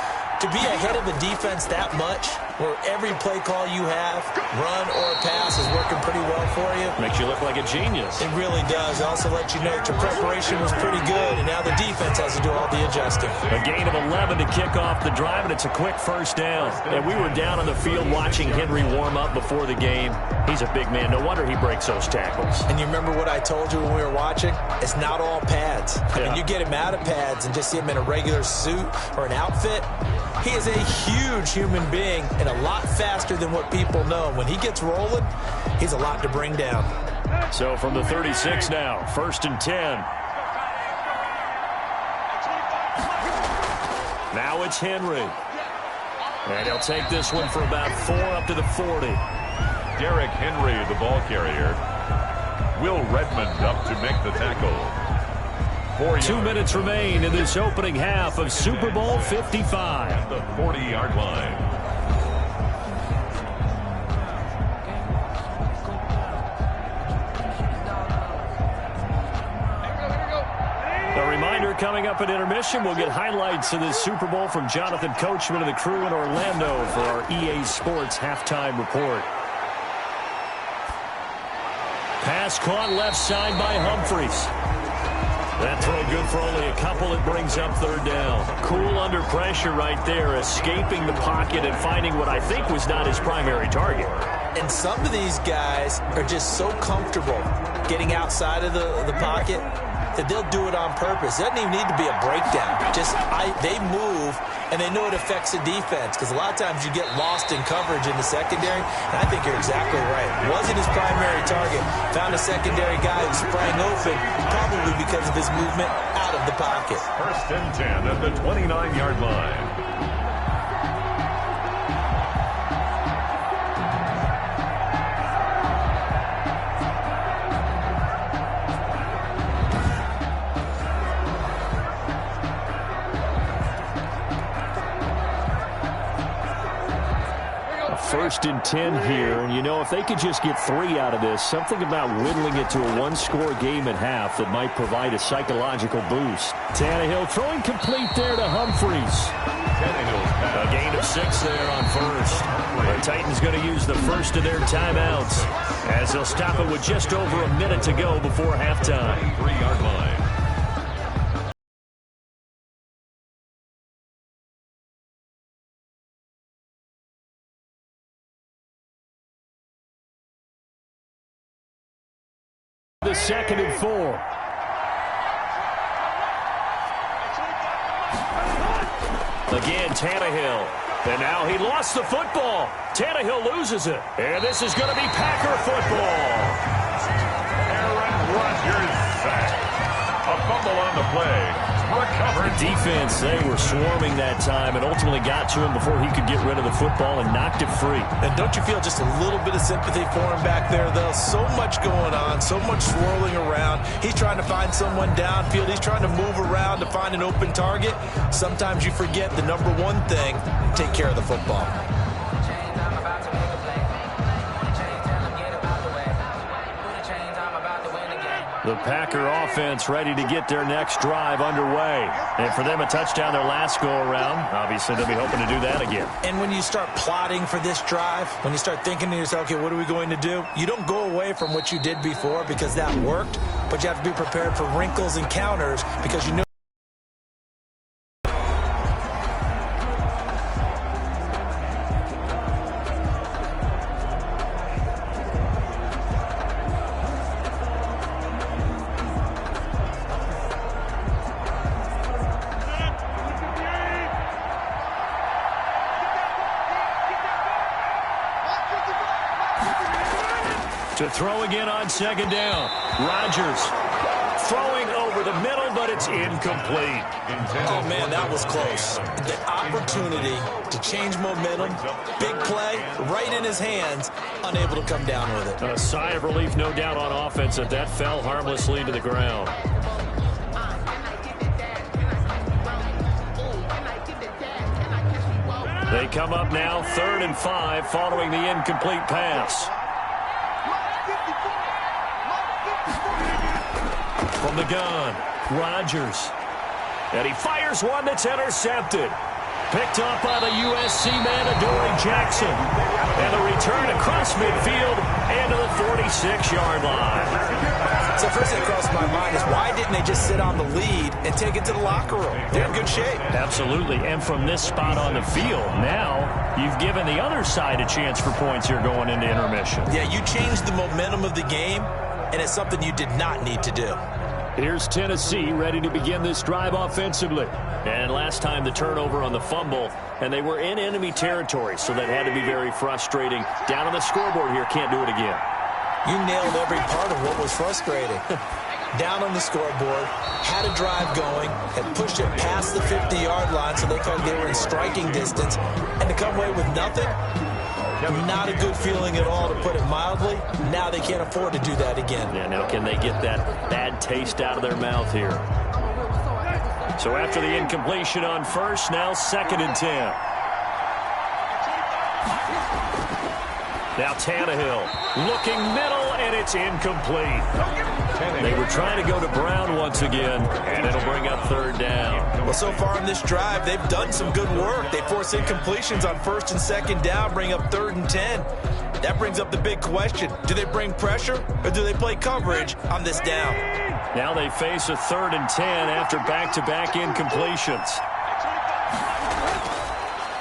to be ahead of a defense that much, where every play call you have, run or pass, is working pretty well for you. Makes you look like a genius. It really does. It also lets you know that your preparation was pretty good, and now the defense has to do all the adjusting. A gain of 11 to kick off the drive, and it's a quick first down. And we were down on the field watching Henry warm up before the game. He's a big man. No wonder he breaks those tackles. And you remember what I told you when we were watching? It's not all pads. I mean, you get him out of pads and just see him in a regular suit or an outfit. He is a huge human being and a lot faster than what people know. When he gets rolling, he's a lot to bring down. So from the 36 now, 1st and 10. Now it's Henry. And he'll take this one for about 4 up to the 40. Derrick Henry, the ball carrier. Will Redmond up to make the tackle. 2 minutes remain in this opening half of Super Bowl 55. At the 40-yard line. A reminder, coming up at intermission, we'll get highlights of this Super Bowl from Jonathan Coachman and the crew in Orlando for our EA Sports halftime report. Pass caught left side by Humphries. That throw good for only a couple. It brings up 3rd down. Cool under pressure right there, escaping the pocket and finding what I think was not his primary target. And some of these guys are just so comfortable getting outside of the pocket that they'll do it on purpose. It doesn't even need to be a breakdown. They move, and they know it affects the defense, because a lot of times you get lost in coverage in the secondary, and I think you're exactly right. Wasn't his primary target. Found a secondary guy who sprang open, probably because of his movement out of the pocket. 1st and 10 at the 29-yard line. First and 10 here, and you know, if they could just get 3 out of this, something about whittling it to a 1-score game at half that might provide a psychological boost. Tannehill throwing complete there to Humphries. A gain of 6 there on 1st. The Titans going to use the first of their timeouts as they'll stop it with just over a minute to go before halftime. 3-yard line. The 2nd and 4. Again, Tannehill. And now he lost the football. Tannehill loses it. And this is going to be Packer football. Aaron Rodgers sacked. A fumble on the play. Recovered. The defense, they were swarming that time and ultimately got to him before he could get rid of the football and knocked it free. And don't you feel just a little bit of sympathy for him back there, though? So much going on, so much swirling around. He's trying to find someone downfield. He's trying to move around to find an open target. Sometimes you forget the number one thing, take care of the football. The Packer offense ready to get their next drive underway. And for them, a touchdown their last go-around. Obviously, they'll be hoping to do that again. And when you start plotting for this drive, when you start thinking to yourself, okay, what are we going to do? You don't go away from what you did before because that worked, but you have to be prepared for wrinkles and counters because you know. To throw again on second down. Rodgers throwing over the middle, but it's incomplete. Oh, man, that was close. The opportunity to change momentum, big play, right in his hands, unable to come down with it. A sigh of relief, no doubt, on offense that fell harmlessly to the ground. They come up now 3rd and 5 following the incomplete pass. From the gun, Rodgers. And he fires one that's intercepted. Picked up by the USC man, Adoree Jackson. And the return across midfield and to the 46-yard line. So first thing that crossed my mind is why didn't they just sit on the lead and take it to the locker room? They're in good shape. Absolutely. And from this spot on the field, now you've given the other side a chance for points here going into intermission. Yeah, you changed the momentum of the game, and it's something you did not need to do. Here's Tennessee ready to begin this drive offensively. And last time the turnover on the fumble, and they were in enemy territory, so that had to be very frustrating. Down on the scoreboard here, can't do it again. You nailed every part of what was frustrating. Down on the scoreboard, had a drive going, had pushed it past the 50-yard line so they thought they were in striking distance, and to come away with nothing, not a good feeling at all, to put it mildly. Now they can't afford to do that again. Yeah, now can they get that bad taste out of their mouth here? So after the incompletion on first, now 2nd and 10. Now Tannehill looking middle, and it's incomplete. They were trying to go to Brown once again, and it'll bring up 3rd down. Well, so far in this drive, they've done some good work. They force incompletions on 1st and 2nd down, bring up 3rd and 10. That brings up the big question. Do they bring pressure, or do they play coverage on this down? Now they face a 3rd and 10 after back-to-back incompletions.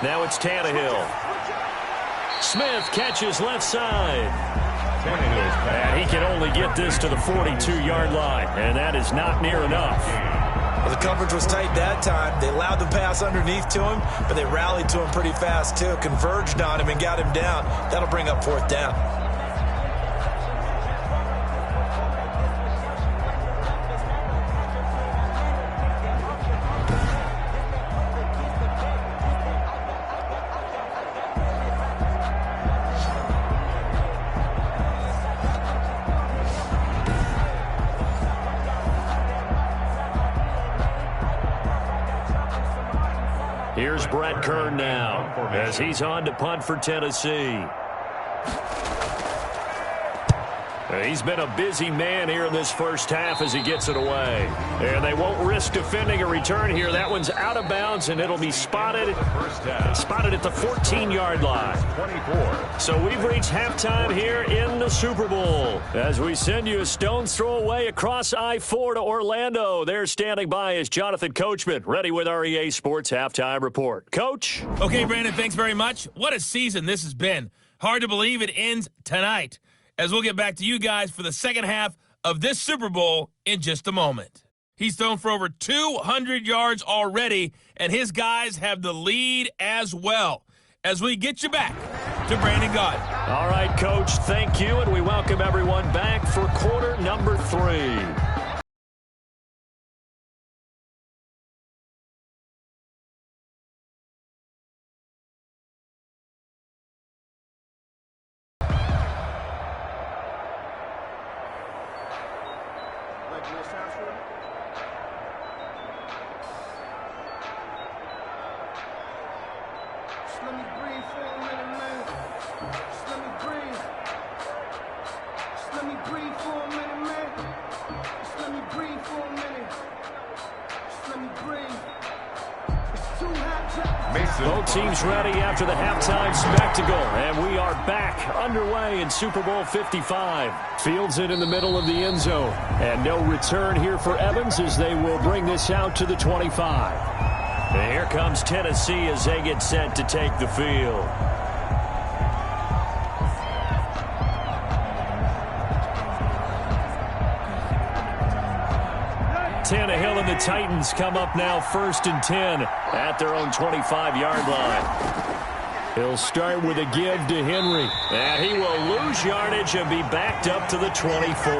Now it's Tannehill. Smith catches left side. And he can only get this to the 42-yard line, and that is not near enough. Well, the coverage was tight that time. They allowed the pass underneath to him, but they rallied to him pretty fast, too. Converged on him and got him down. That'll bring up 4th down. Here's Brett Kern now as he's on to punt for Tennessee. He's been a busy man here in this first half as he gets it away. And they won't risk defending a return here. That one's out of bounds, and it'll be spotted at the 14-yard line. 24. So we've reached halftime here in the Super Bowl as we send you a stone's throw away across I-4 to Orlando. There standing by is Jonathan Coachman, ready with our EA Sports Halftime Report. Coach? Okay, Brandon, thanks very much. What a season this has been. Hard to believe it ends tonight, as we'll get back to you guys for the second half of this Super Bowl in just a moment. He's thrown for over 200 yards already, and his guys have the lead as well. as we get you back to Brandon Gaudin. All right, Coach, thank you, and we welcome everyone back for quarter number 3. Let me breathe for a minute, man. Just let me breathe. Just let me breathe for a minute, man. Just let me breathe for a minute. Just let me breathe. It's too hot. Both teams ready after the halftime spectacle, and we are back underway in Super Bowl 55. Fields it in the middle of the end zone, and no return here for Evans as they will bring this out to the 25. And here comes Tennessee as they get set to take the field. Tannehill and the Titans come up now 1st and 10 at their own 25-yard line. He'll start with a give to Henry, and he will lose yardage and be backed up to the 24.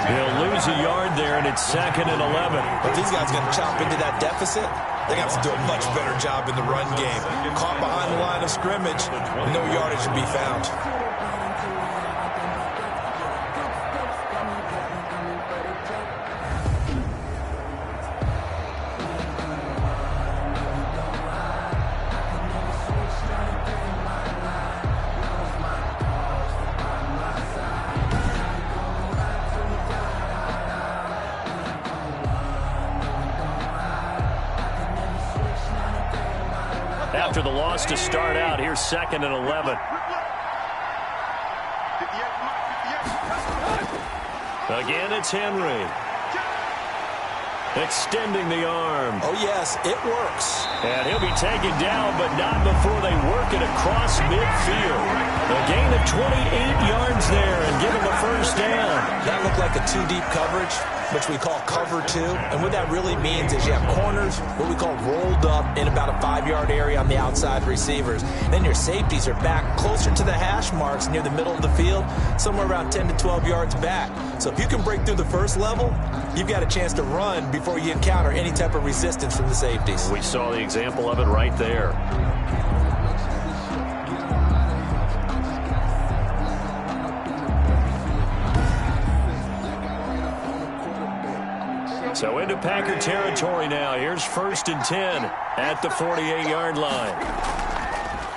He'll lose a yard there, and it's 2nd and 11. But these guys going to chop into that deficit. They got to do a much better job in the run game. Caught behind the line of scrimmage, no yardage to be found. After the loss to start out, here's 2nd and 11. Again, it's Henry. Extending the arm. Oh, yes, it works. And he'll be taken down, but not before they work it across midfield. A gain of 28 yards there and give him a first down. That looked like a 2-deep coverage, which we call cover 2. And what that really means is you have corners, what we call rolled up in about a 5-yard area on the outside receivers. Then your safeties are back closer to the hash marks near the middle of the field, somewhere around 10 to 12 yards back. So if you can break through the first level, you've got a chance to run before you encounter any type of resistance from the safeties. We saw the example of it right there. So into Packer territory now. Here's 1st and 10 at the 48-yard line.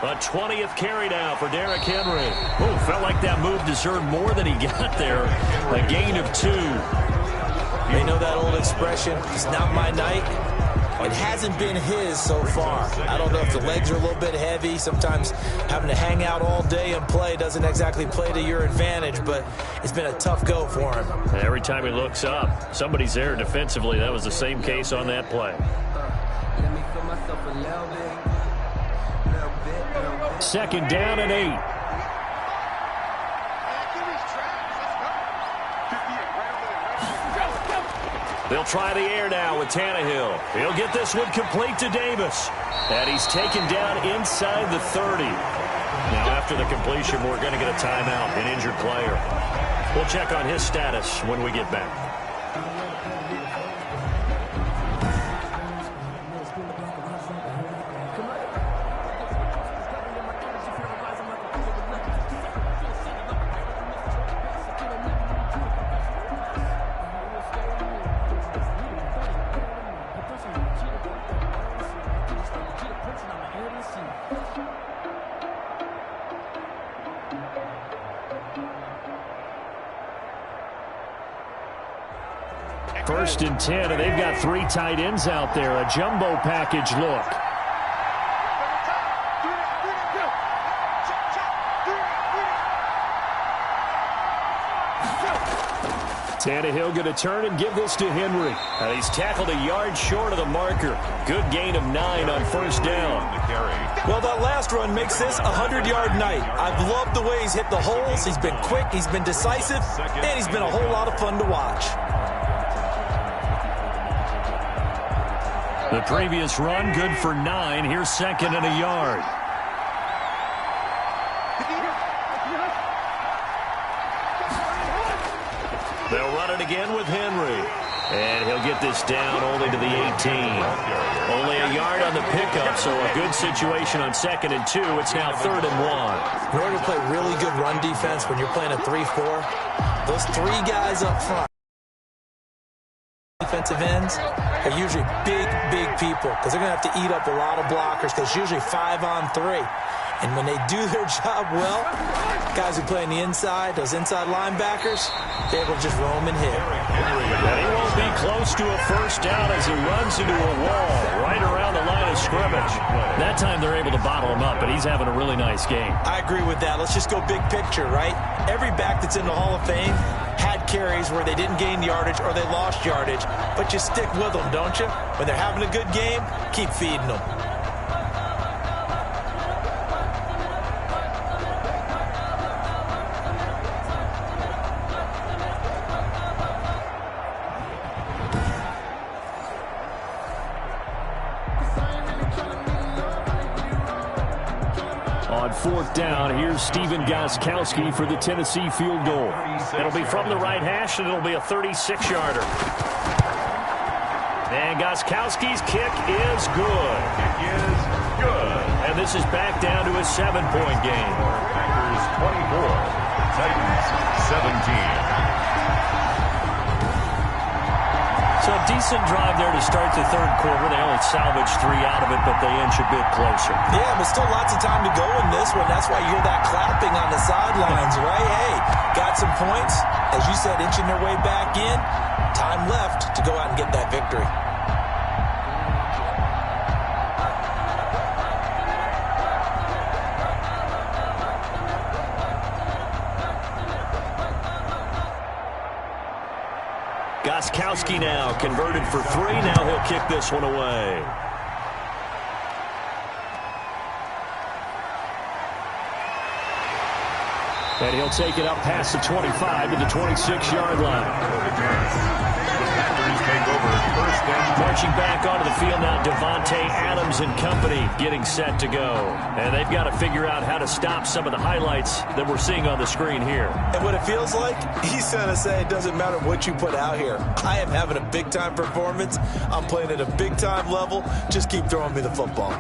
A 20th carry now for Derrick Henry. Oh, felt like that move deserved more than he got there. A gain of 2. You know that old expression, it's not my night? It hasn't been his so far. I don't know if the legs are a little bit heavy. Sometimes having to hang out all day and play doesn't exactly play to your advantage, but it's been a tough go for him. And every time he looks up, somebody's there defensively. That was the same case on that play. Second down and 8. They'll try the air now with Tannehill. He'll get this one complete to Davis. And he's taken down inside the 30. Now, after the completion, we're going to get a timeout, an injured player. We'll check on his status when we get back. First and 10, and they've got 3 tight ends out there. A jumbo package look. Tannehill going to turn and give this to Henry. And he's tackled a yard short of the marker. Good gain of 9 on first down. Well, that last run makes this a 100-yard night. I've loved the way he's hit the holes. He's been quick, he's been decisive, and he's been a whole lot of fun to watch. The previous run, good for 9. Here's second and a yard. They'll run it again with Henry. And he'll get this down only to the 18. Only a yard on the pickup, so a good situation on 2nd and 2. It's now 3rd and 1. In order to play really good run defense when you're playing a 3-4, those 3 guys up front, defensive ends, are usually big people because they're going to have to eat up a lot of blockers because usually 5 on 3. And when they do their job well, guys who play on the inside, those inside linebackers, they're able to just roam and hit. And he won't be close to a first down as he runs into a wall right around the line of scrimmage. That time they're able to bottle him up, but he's having a really nice game. I agree with that. Let's just go big picture, right? Every back that's in the Hall of Fame had carries where they didn't gain yardage or they lost yardage, but you stick with them, don't you? When they're having a good game, keep feeding them. On 4th down, here's Stephen Gostkowski for the Tennessee field goal. It'll be from the right hash, and it'll be a 36-yarder. And Gostkowski's kick is good. And this is back down to a 7-point game. Packers 24, Titans 17. So a decent drive there to start the 3rd quarter. They only salvaged 3 out of it, but they inch a bit closer. Yeah, but still lots of time to go in this one. That's why you hear that clapping on the sidelines, right? Hey, got some points. As you said, inching their way back in. Time left to go out and get that victory. Gostkowski now converted for 3. Now he'll kick this one away. And he'll take it up past the 25 to the 26-yard line. Take over first and Marching back onto the field now, Devontae Adams and company getting set to go. And they've got to figure out how to stop some of the highlights that we're seeing on the screen here. And what it feels like, he's going to say it doesn't matter what you put out here. I am having a big-time performance. I'm playing at a big-time level. Just keep throwing me the football.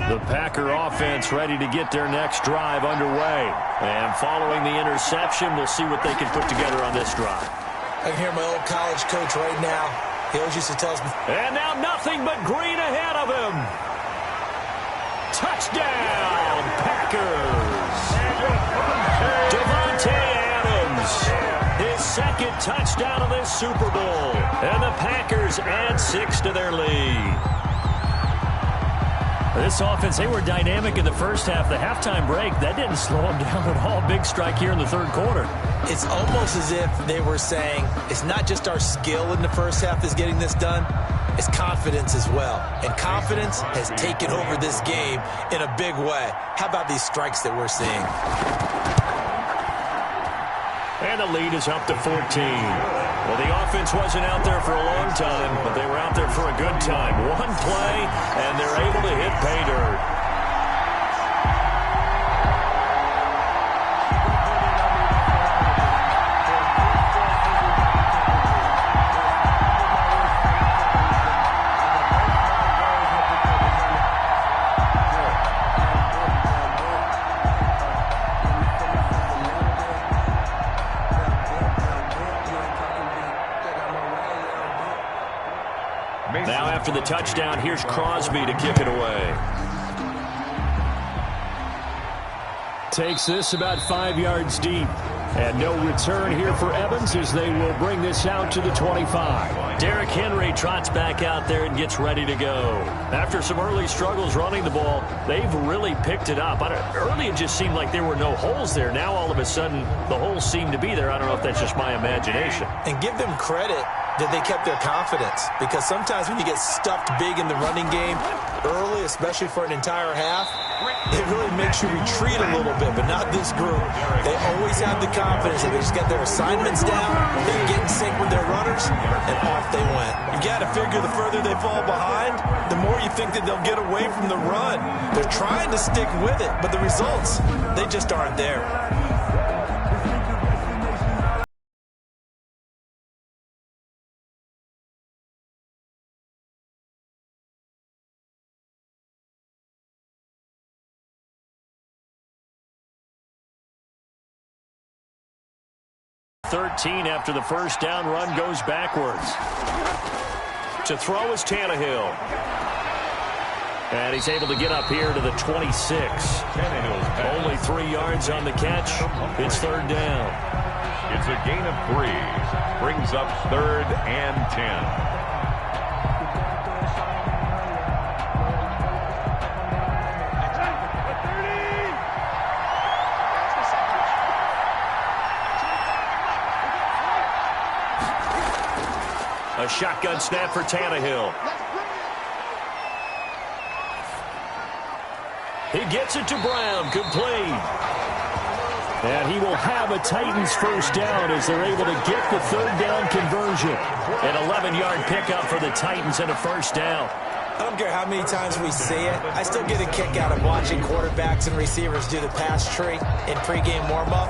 The Packer offense ready to get their next drive underway. And following the interception, we'll see what they can put together on this drive. I can hear my old college coach right now. He always used to tell us. And now nothing but green ahead of him. Touchdown, Packers. Devontae Adams, his 2nd touchdown of this Super Bowl. And the Packers add 6 to their lead. This offense, they were dynamic in the first half. The halftime break, that didn't slow them down at all. Big strike here in the 3rd quarter. It's almost as if they were saying, it's not just our skill in the first half that's getting this done, it's confidence as well. And confidence has taken over this game in a big way. How about these strikes that we're seeing? And the lead is up to 14. Well, the offense wasn't out there for a long time, but they were out there for a good time. One play, and they're able to hit pay dirt. Now after the touchdown, here's Crosby to kick it away. Takes this about 5 yards deep. And no return here for Evans as they will bring this out to the 25. Derrick Henry trots back out there and gets ready to go. After some early struggles running the ball, they've really picked it up. Early it just seemed like there were no holes there. Now all of a sudden the holes seem to be there. I don't know if that's just my imagination. And give them credit that they kept their confidence, because sometimes when you get stuffed big in the running game, early, especially for an entire half, it really makes you retreat a little bit, but not this group. They always have the confidence that they just get their assignments down, they get in sync with their runners, and off they went. You got to figure the further they fall behind, the more you think that they'll get away from the run. They're trying to stick with it, but the results, they just aren't there. After the first down, run goes backwards. To throw is Tannehill. And he's able to get up here to the 26. Only 3 yards on the catch. It's third down. It's a gain of 3. Brings up 3rd and 10. A shotgun snap for Tannehill. He gets it to Brown, complete. And he will have a Titans first down as they're able to get the third down conversion. An 11-yard pickup for the Titans and a first down. I don't care how many times we see it. I still get a kick out of watching quarterbacks and receivers do the pass tree in pregame warm-up.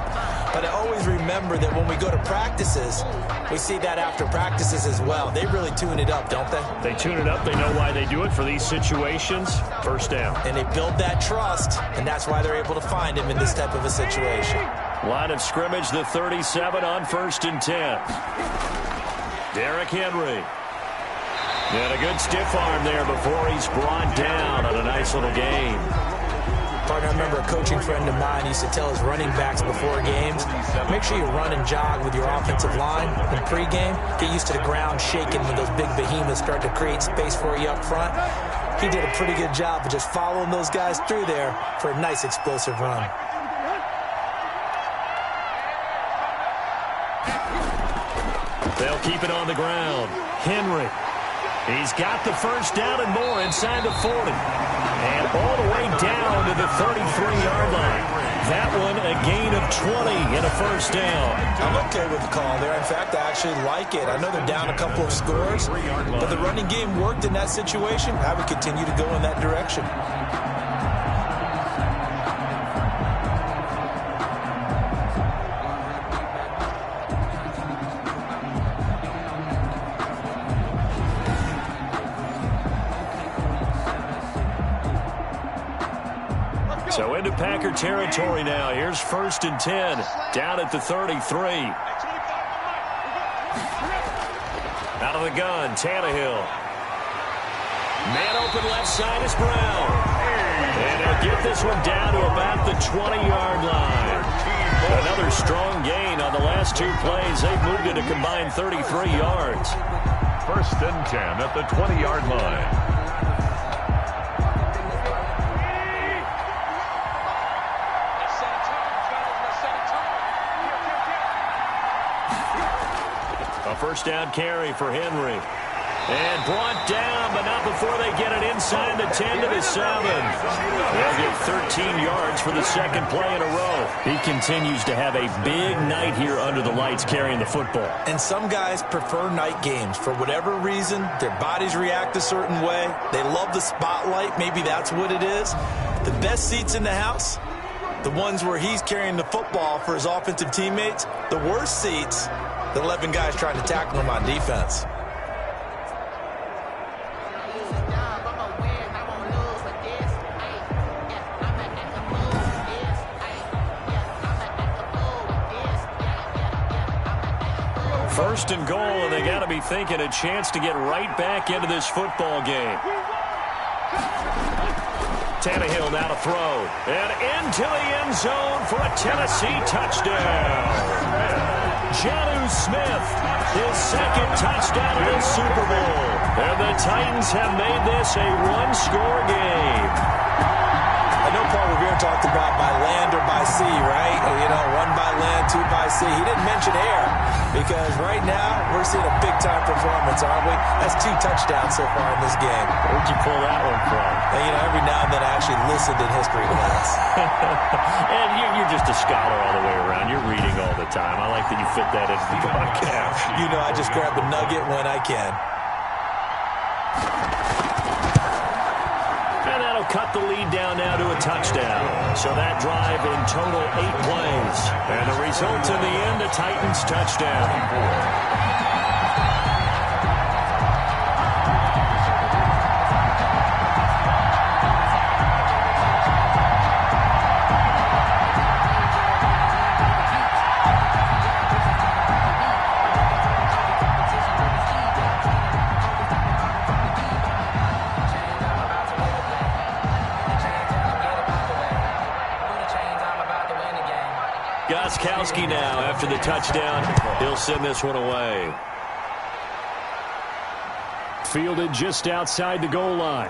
But I always remember that when we go to practices, we see that after practices as well. They really tune it up, don't they? They tune it up. They know why they do it for these situations. First down. And they build that trust, and that's why they're able to find him in this type of a situation. Line of scrimmage, the 37 on 1st and 10. Derrick Henry. And a good stiff arm there before he's brought down on a nice little game. Partner, I remember a coaching friend of mine used to tell his running backs before games, make sure you run and jog with your offensive line in pregame. Get used to the ground shaking when those big behemoths start to create space for you up front. He did a pretty good job of just following those guys through there for a nice explosive run. They'll keep it on the ground. Henry. He's got the first down and more inside the 40. And all the way down to the 33-yard line. That one a gain of 20 and a first down. I'm okay with the call there. In fact, I actually like it. I know they're down a couple of scores, but the running game worked in that situation. I would continue to go in that direction. So into Packer territory now. Here's 1st and 10. Down at the 33. Out of the gun, Tannehill. Man open left side is Brown. And he'll get this one down to about the 20-yard line. Another strong gain on the last 2 plays. They've moved it a combined 33 yards. 1st and 10 at the 20-yard line. First down carry for Henry. And brought down, but not before they get it inside the 10 to the 7. They'll get 13 yards for the second play in a row. He continues to have a big night here under the lights carrying the football. And some guys prefer night games. For whatever reason, their bodies react a certain way. They love the spotlight. Maybe that's what it is. The best seats in the house, the ones where he's carrying the football for his offensive teammates. The worst seats, the 11 guys trying to tackle him on defense. First and goal, and they got to be thinking a chance to get right back into this football game. Tannehill now to throw. And into the end zone for a Tennessee touchdown. Jonnu Smith, his second touchdown of the Super Bowl. And the Titans have made this a one-score game. I know Paul Revere talked about by land or by sea, right? You know, 1 by land, 2 by sea. He didn't mention air because right now we're seeing a big-time performance, aren't we? That's 2 touchdowns so far in this game. Where'd you pull that one from? And, every now and then I actually listened in history class. And you're just a scholar all the way around. You're reading all the time. I like that you fit that into the broadcast. I just grab a nugget when I can. And that'll cut the lead down now to a touchdown. So that drive in total 8 plays. And the result in the end, a Titans touchdown. Gostkowski now after the touchdown. He'll send this one away. Fielded just outside the goal line.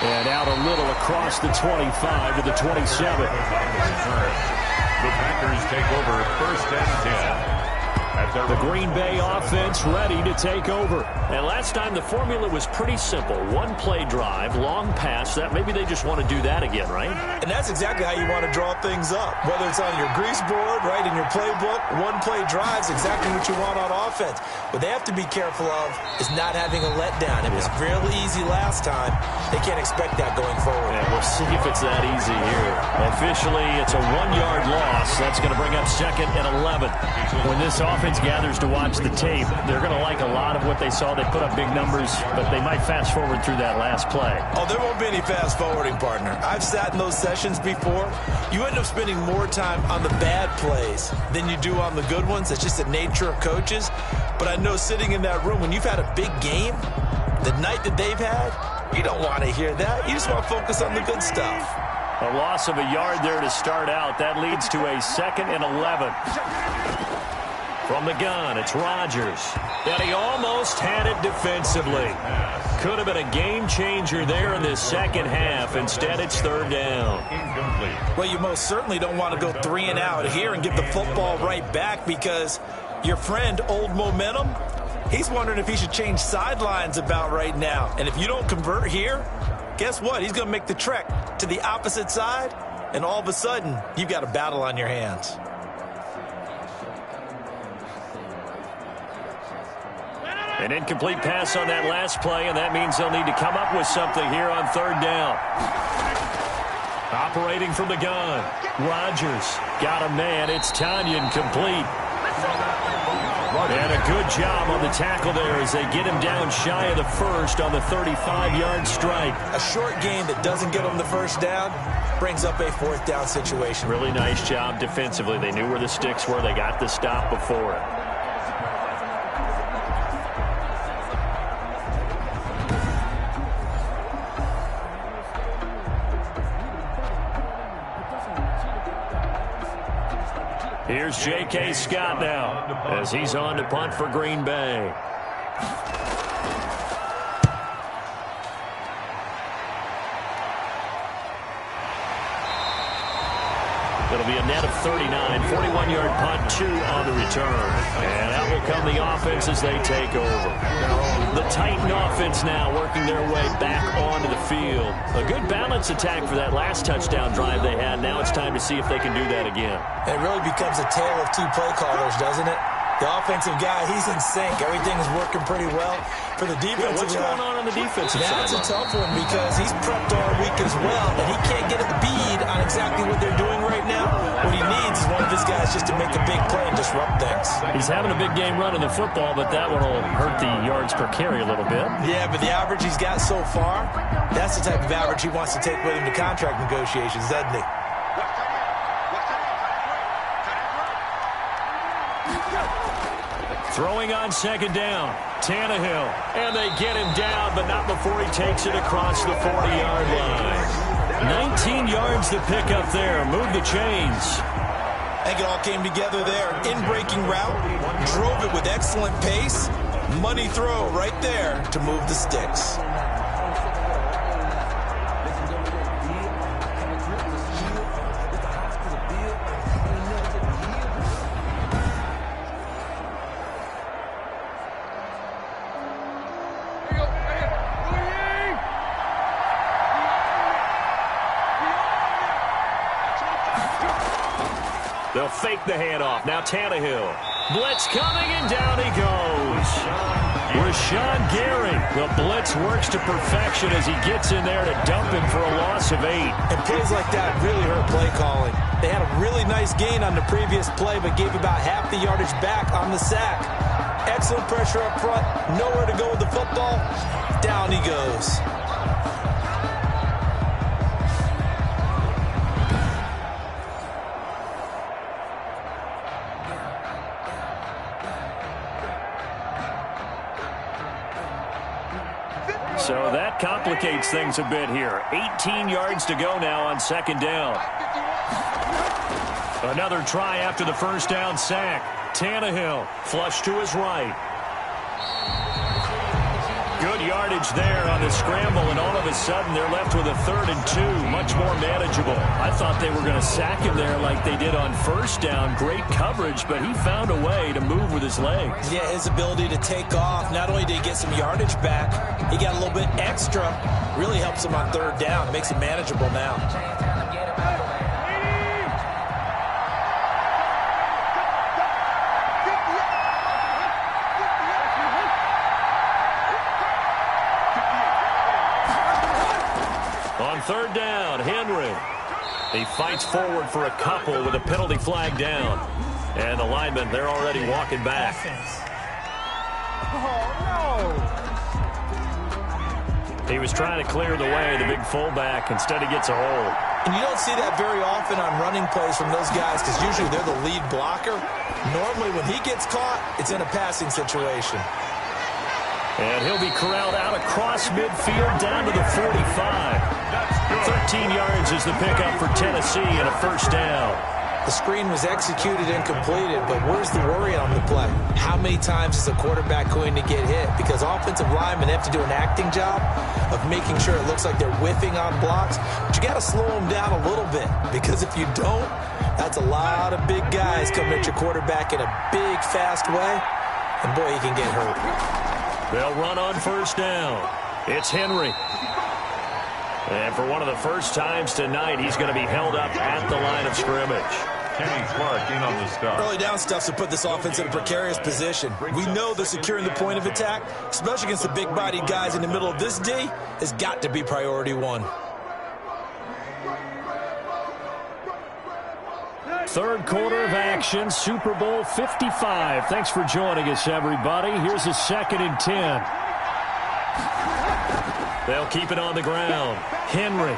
And out a little across the 25 to the 27. The Packers take over 1st and 10. The Green Bay offense ready to take over. And last time the formula was pretty simple. One play drive, long pass. That maybe they just want to do that again, right? And that's exactly how you want to draw things up. Whether it's on your grease board, right, in your playbook, one play drive is exactly what you want on offense. What they have to be careful of is not having a letdown. It was really easy last time. They can't expect that going forward. Yeah, we'll see if it's that easy here. Officially, it's a 1-yard loss. That's going to bring up 2nd and 11. When this offense gathers to watch the tape, they're going to like a lot of what they saw. They put up big numbers, but they might fast forward through that last play. Oh, there won't be any fast forwarding, partner. I've sat in those sessions before. You end up spending more time on the bad plays than you do on the good ones. It's just the nature of coaches. But I know sitting in that room, when you've had a big game, the night that they've had, you don't want to hear that. You just want to focus on the good stuff. A loss of a yard there to start out. That leads to a 2nd and 11. From the gun, it's Rodgers. And he almost had it defensively. Could have been a game changer there in this second half. Instead, it's 3rd down. Well, you most certainly don't want to go 3 and out here and give the football right back, because your friend, Old Momentum, he's wondering if he should change sidelines about right now. And if you don't convert here, guess what? He's going to make the trek to the opposite side, and all of a sudden, you've got a battle on your hands. An incomplete pass on that last play, and that means they'll need to come up with something here on 3rd down. Operating from the gun, Rodgers got a man. It's Tanyan complete. And a good job on the tackle there as they get him down shy of the 1st on the 35-yard strike. A short game that doesn't get them the 1st down brings up a 4th down situation. Really nice job defensively. They knew where the sticks were. They got the stop before it. Here's J.K. Scott now as he's on to punt for Green Bay. It'll be a net of 39, 41-yard punt, 2 on the return. And out will come the offense as they take over. The Titan offense now working their way back onto the field. A good balance attack for that last touchdown drive they had. Now it's time to see if they can do that again. It really becomes a tale of 2 play callers, doesn't it? The offensive guy, he's in sync. Everything is working pretty well. For the defensive what's going on the defensive side? That's a tough one because he's prepped all week as well, and he can't get a bead on exactly what they're doing right now. What he needs is one of his guys just to make a big play and disrupt things. He's having a big game running the football, but that one will hurt the yards per carry a little bit. Yeah, but the average he's got so far, that's the type of average he wants to take with him to contract negotiations, doesn't he? Throwing on 2nd down, Tannehill, and they get him down, but not before he takes it across the 40-yard line. 19 yards to pick up there. Move the chains. I think it all came together there. In-breaking route, drove it with excellent pace. Money throw right there to move the sticks. They'll fake the handoff. Now Tannehill. Blitz coming, and down he goes. Rashawn Gary. The blitz works to perfection as he gets in there to dump him for a loss of 8. And plays like that really hurt play calling. They had a really nice gain on the previous play, but gave about half the yardage back on the sack. Excellent pressure up front. Nowhere to go with the football. Down he goes. So that complicates things a bit here. 18 yards to go now on second down. Another try after the first down sack. Tannehill flush to his right. Good yardage there on the scramble, and all of a sudden they're left with a 3rd and 2, much more manageable. I thought they were going to sack him there like they did on first down. Great coverage, but he found a way to move with his legs. Yeah, his ability to take off. Not only did he get some yardage back, he got a little bit extra. Really helps him on 3rd down. Makes it manageable now. On 3rd down, Henry. He fights forward for a couple with a penalty flag down. And the linemen, they're already walking back. He was trying to clear the way, the big fullback. Instead, he gets a hold. And you don't see that very often on running plays from those guys because usually they're the lead blocker. Normally, when he gets caught, it's in a passing situation. And he'll be corralled out across midfield down to the 45. 13 yards is the pickup for Tennessee and a first down. The screen was executed and completed, but where's the worry on the play? How many times is a quarterback going to get hit? Because offensive linemen have to do an acting job of making sure it looks like they're whiffing on blocks. But you got to slow them down a little bit, because if you don't, that's a lot of big guys coming at your quarterback in a big, fast way. And boy, he can get hurt. They'll run on first down. It's Henry. And for one of the first times tonight, he's going to be held up at the line of scrimmage. Kenny Clark in on the stop. Early down stuff's to put this offense in a precarious position. We know that securing the point of attack, especially against the big-bodied guys in the middle of this D, has got to be priority 1. Third quarter of action, Super Bowl 55. Thanks for joining us, everybody. Here's a 2nd and 10. They'll keep it on the ground. Henry.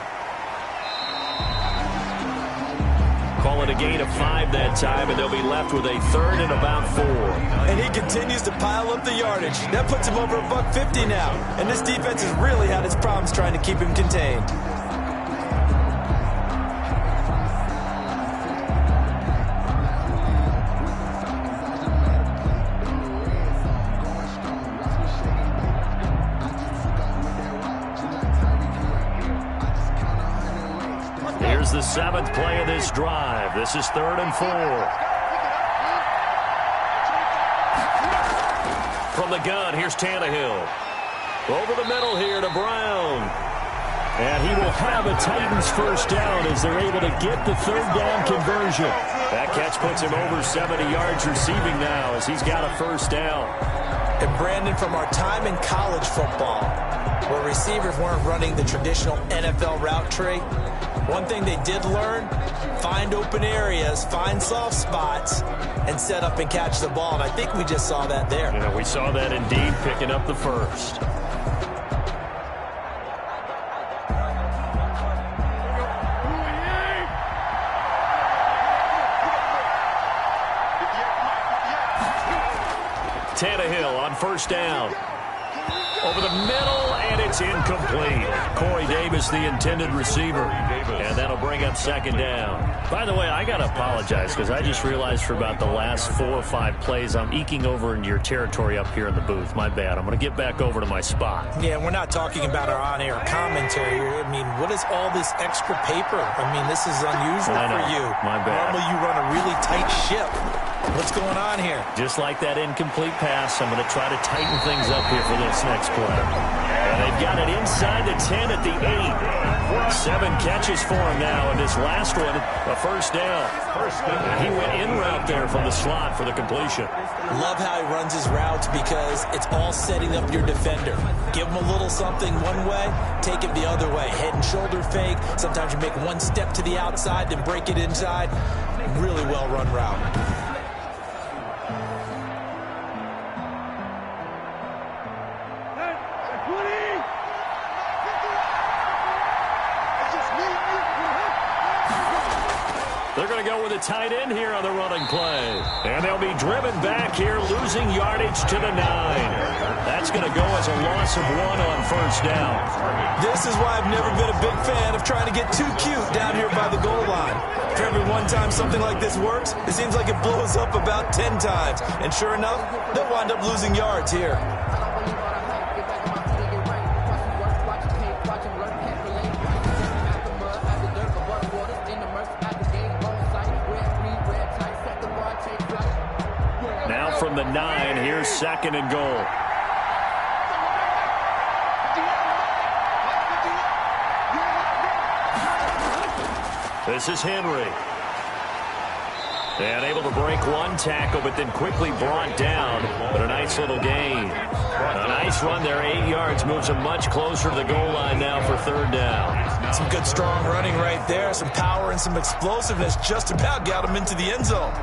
Call it a gain of 5 that time, and they'll be left with a 3rd and about 4. And he continues to pile up the yardage. That puts him over $150 now. And this defense has really had its problems trying to keep him contained. Here's the 7th play of this drive. This is 3rd and 4. From the gun, here's Tannehill. Over the middle here to Brown. And he will have a Titans first down as they're able to get the 3rd down conversion. That catch puts him over 70 yards receiving now as he's got a first down. And Brandon, from our time in college football, where receivers weren't running the traditional NFL route tree, one thing they did learn, find open areas, find soft spots, and set up and catch the ball. And I think we just saw that there. Yeah, we saw that indeed, picking up the first. Tannehill on first down. Over the middle, and it's incomplete. Corey Davis, the intended receiver. And that'll bring up 2nd down. By the way, I got to apologize because I just realized for about the last 4 or 5 plays, I'm eking over into your territory up here in the booth. My bad. I'm going to get back over to my spot. Yeah, we're not talking about our on-air commentary. I mean, what is all this extra paper? I mean, this is unusual for you. My bad. Normally you run a really tight ship. What's going on here? Just like that incomplete pass, I'm going to try to tighten things up here for this next play. And they've got it inside the 10 at the 8. 7 catches for him now, and this last one, a first down. He went in route there from the slot for the completion. Love how he runs his routes because it's all setting up your defender. Give him a little something one way, take it the other way. Head and shoulder fake. Sometimes you make one step to the outside, then break it inside. Really well run route. They're going to go with a tight end here on the running play. And they'll be driven back here, losing yardage to the 9. That's going to go as a loss of 1 on first down. This is why I've never been a big fan of trying to get too cute down here by the goal line. For every one time something like this works, it seems like it blows up about 10 times. And sure enough, they'll wind up losing yards here. From the 9, here's 2nd and goal. This is Henry. And able to break one tackle, but then quickly brought down. But a nice little gain. A nice run there, 8 yards. Moves him much closer to the goal line now for 3rd down. Some good strong running right there. Some power and some explosiveness just about got him into the end zone.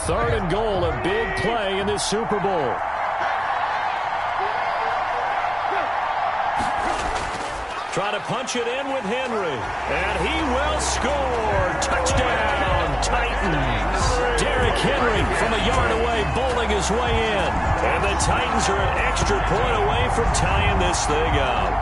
3rd and goal, a big play in this Super Bowl. Try to punch it in with Henry. And he will score. Touchdown, Titans. Derrick Henry from a yard away, bowling his way in. And the Titans are an extra point away from tying this thing up.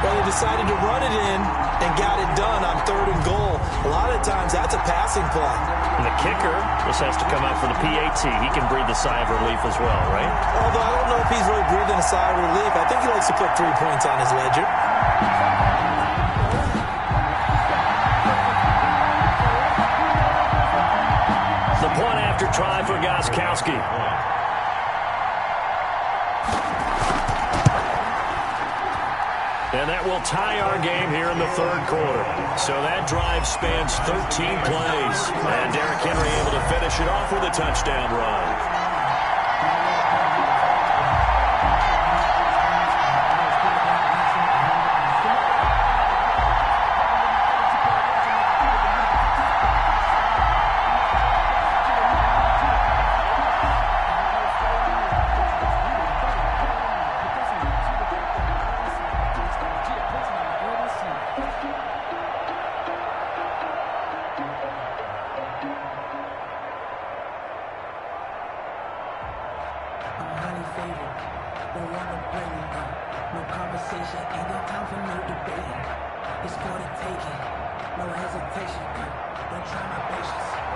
Well, they decided to run it in and got it done on 3rd and goal. A lot of times that's a passing play. And the kicker just has to come out for the PAT. He can breathe a sigh of relief as well, right? Although I don't know if he's really breathing a sigh of relief. I think he likes to put 3 points on his ledger. The point after try for Gostkowski. And that will tie our game here in the 3rd quarter. So that drive spans 13 plays. And Derrick Henry able to finish it off with a touchdown run.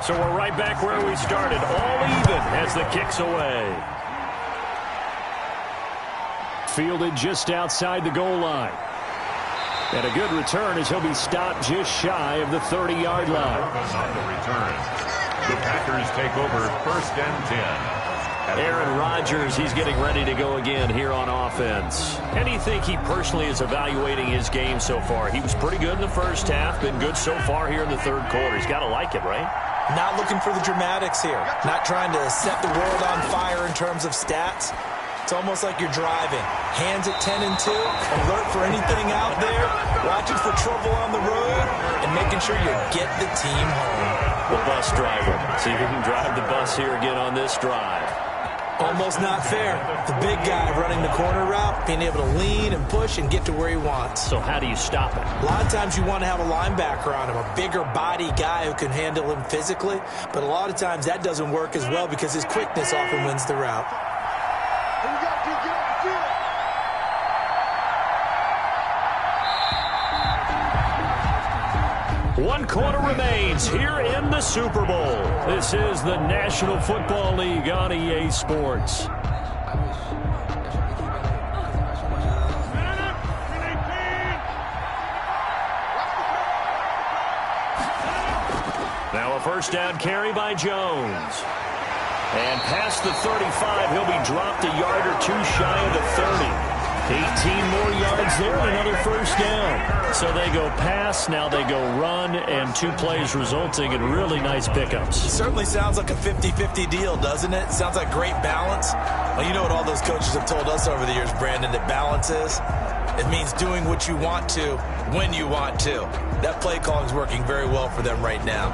So we're right back where we started, all even as the kick's away. Fielded just outside the goal line. And a good return as he'll be stopped just shy of the 30-yard line. On the return, the Packers take over 1st and 10. Aaron Rodgers, he's getting ready to go again here on offense. And you think he personally is evaluating his game so far? He was pretty good in the first half, been good so far here in the 3rd quarter. He's got to like it, right? Not looking for the dramatics here. Not trying to set the world on fire in terms of stats. It's almost like you're driving. Hands at 10 and 2, alert for anything out there, watching for trouble on the road, and making sure you get the team home. The bus driver. See if he can drive the bus here again on this drive. Almost not fair. The big guy running the corner route, being able to lean and push and get to where he wants. So how do you stop it? A lot of times you want to have a linebacker on him, a bigger body guy who can handle him physically. But a lot of times that doesn't work as well because his quickness often wins the route. One quarter remains here in the Super Bowl. This is the National Football League on EA Sports. Now a first down carry by Jones. And past the 35, he'll be dropped a yard or two shy of the 30. 18 more yards there and another first down. So they go pass, now they go run, and 2 plays resulting in really nice pickups. It certainly sounds like a 50-50 deal, doesn't it? Sounds like great balance. Well, you know what all those coaches have told us over the years, Brandon, that balance is? It means doing what you want to when you want to. That play calling is working very well for them right now.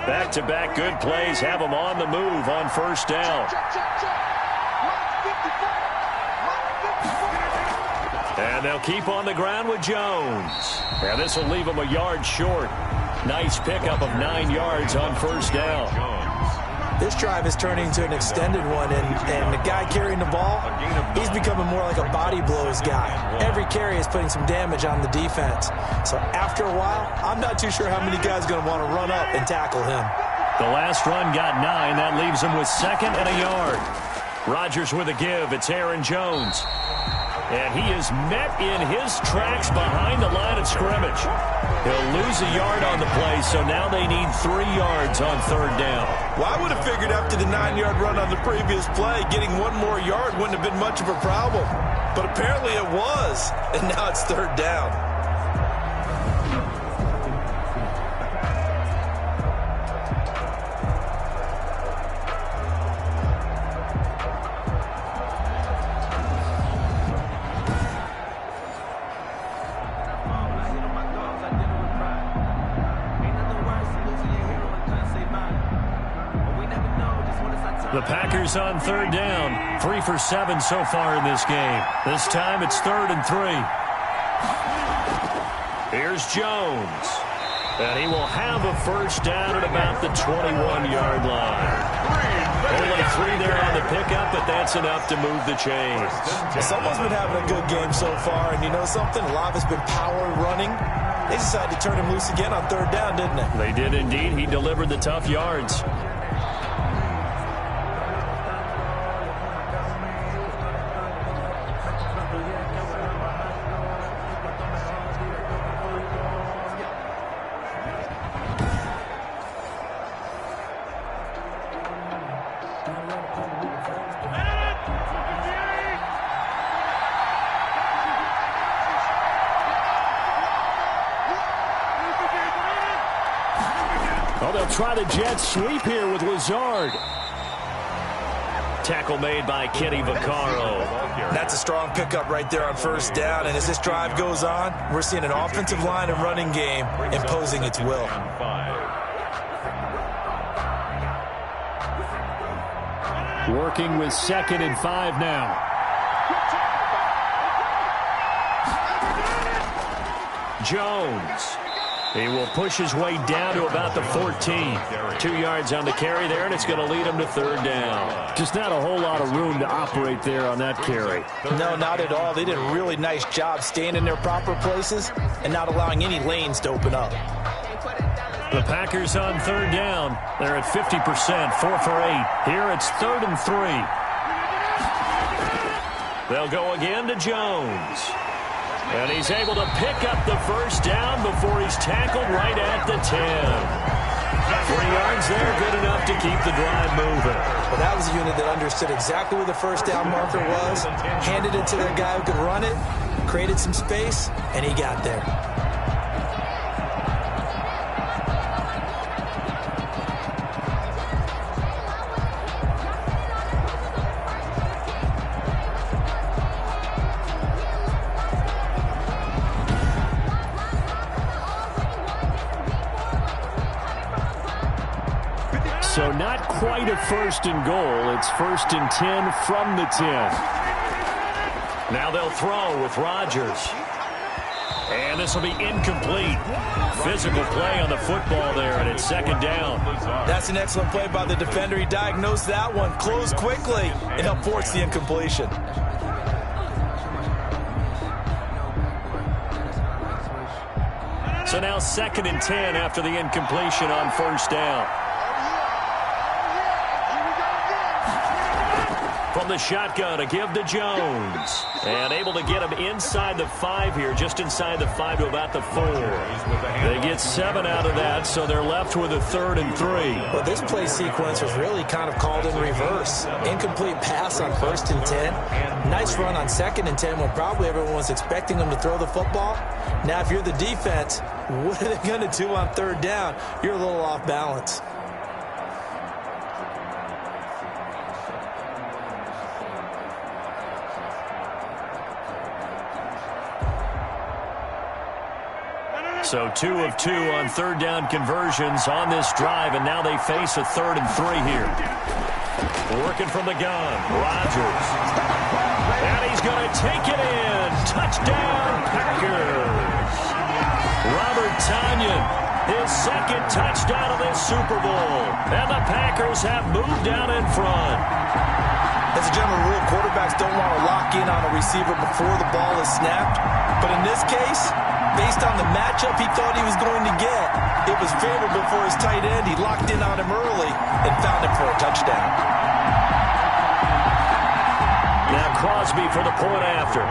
Back-to-back good plays have them on the move on first down. And they'll keep on the ground with Jones. And this will leave them a yard short. Nice pickup of 9 yards on first down. This drive is turning into an extended one, and the guy carrying the ball, he's becoming more like a body blows guy. Every carry is putting some damage on the defense. So after a while, I'm not too sure how many guys are going to want to run up and tackle him. The last run got 9. That leaves him with 2nd and a yard. Rodgers with a give. It's Aaron Jones. And he is met in his tracks behind the line of scrimmage. He'll lose a yard on the play, so now they need 3 yards on third down. Well, I would have figured after the 9-yard run on the previous play, getting 1 more yard wouldn't have been much of a problem. But apparently it was, and now it's third down. The Packers on third down. 3 for 7 so far in this game. This time it's 3rd and 3. Here's Jones. And he will have a first down at about the 21-yard line. Only 3 there on the pickup, but that's enough to move the chains. Someone's been having a good game so far, and you know something? A lot of it's been power running. They decided to turn him loose again on third down, didn't they? They did indeed. He delivered the tough yards. Oh, they'll try the jet sweep here with Lazard. Tackle made by Kenny Vaccaro. That's a strong pickup right there on first down. And as this drive goes on, we're seeing an offensive line and running game imposing its will. Working with 2nd and 5 now. Jones. He will push his way down to about the 14. 2 yards on the carry there, and it's going to lead him to third down. Just not a whole lot of room to operate there on that carry. No, not at all. They did a really nice job staying in their proper places and not allowing any lanes to open up. The Packers on third down. They're at 50%, 4 for 8. Here it's 3rd and 3. They'll go again to Jones. And he's able to pick up the first down before he's tackled right at the 10. 3 yards there, good enough to keep the drive moving. Well, that was a unit that understood exactly where the first down marker was, handed it to their guy who could run it, created some space, and he got there. So not quite a 1st and goal. It's 1st and 10 from the 10. Now they'll throw with Rodgers. And this will be incomplete. Physical play on the football there, and it's 2nd down. That's an excellent play by the defender. He diagnosed that one, closed quickly, and helped force the incompletion. So now 2nd and 10 after the incompletion on first down. from the shotgun, a give to Jones. And able to get him inside the 5 here, just inside the 5 to about the 4. They get 7 out of that, so they're left with a 3rd and 3. Well, this play sequence was really kind of called in reverse. Incomplete pass on 1st and 10. Nice run on 2nd and 10 when probably everyone was expecting them to throw the football. Now, if you're the defense, what are they going to do on 3rd down? You're a little off balance. So 2 of 2 on 3rd down conversions on this drive, and now they face a 3rd and 3 here. Working from the gun, Rodgers. And he's going to take it in. Touchdown, Packers. Robert Tonyan, his 2nd touchdown of this Super Bowl. And the Packers have moved down in front. As a general rule, quarterbacks don't want to lock in on a receiver before the ball is snapped. But in this case, based on the matchup he thought he was going to get, it was favorable for his tight end. He locked in on him early and found him for a touchdown. Now Crosby for the point after.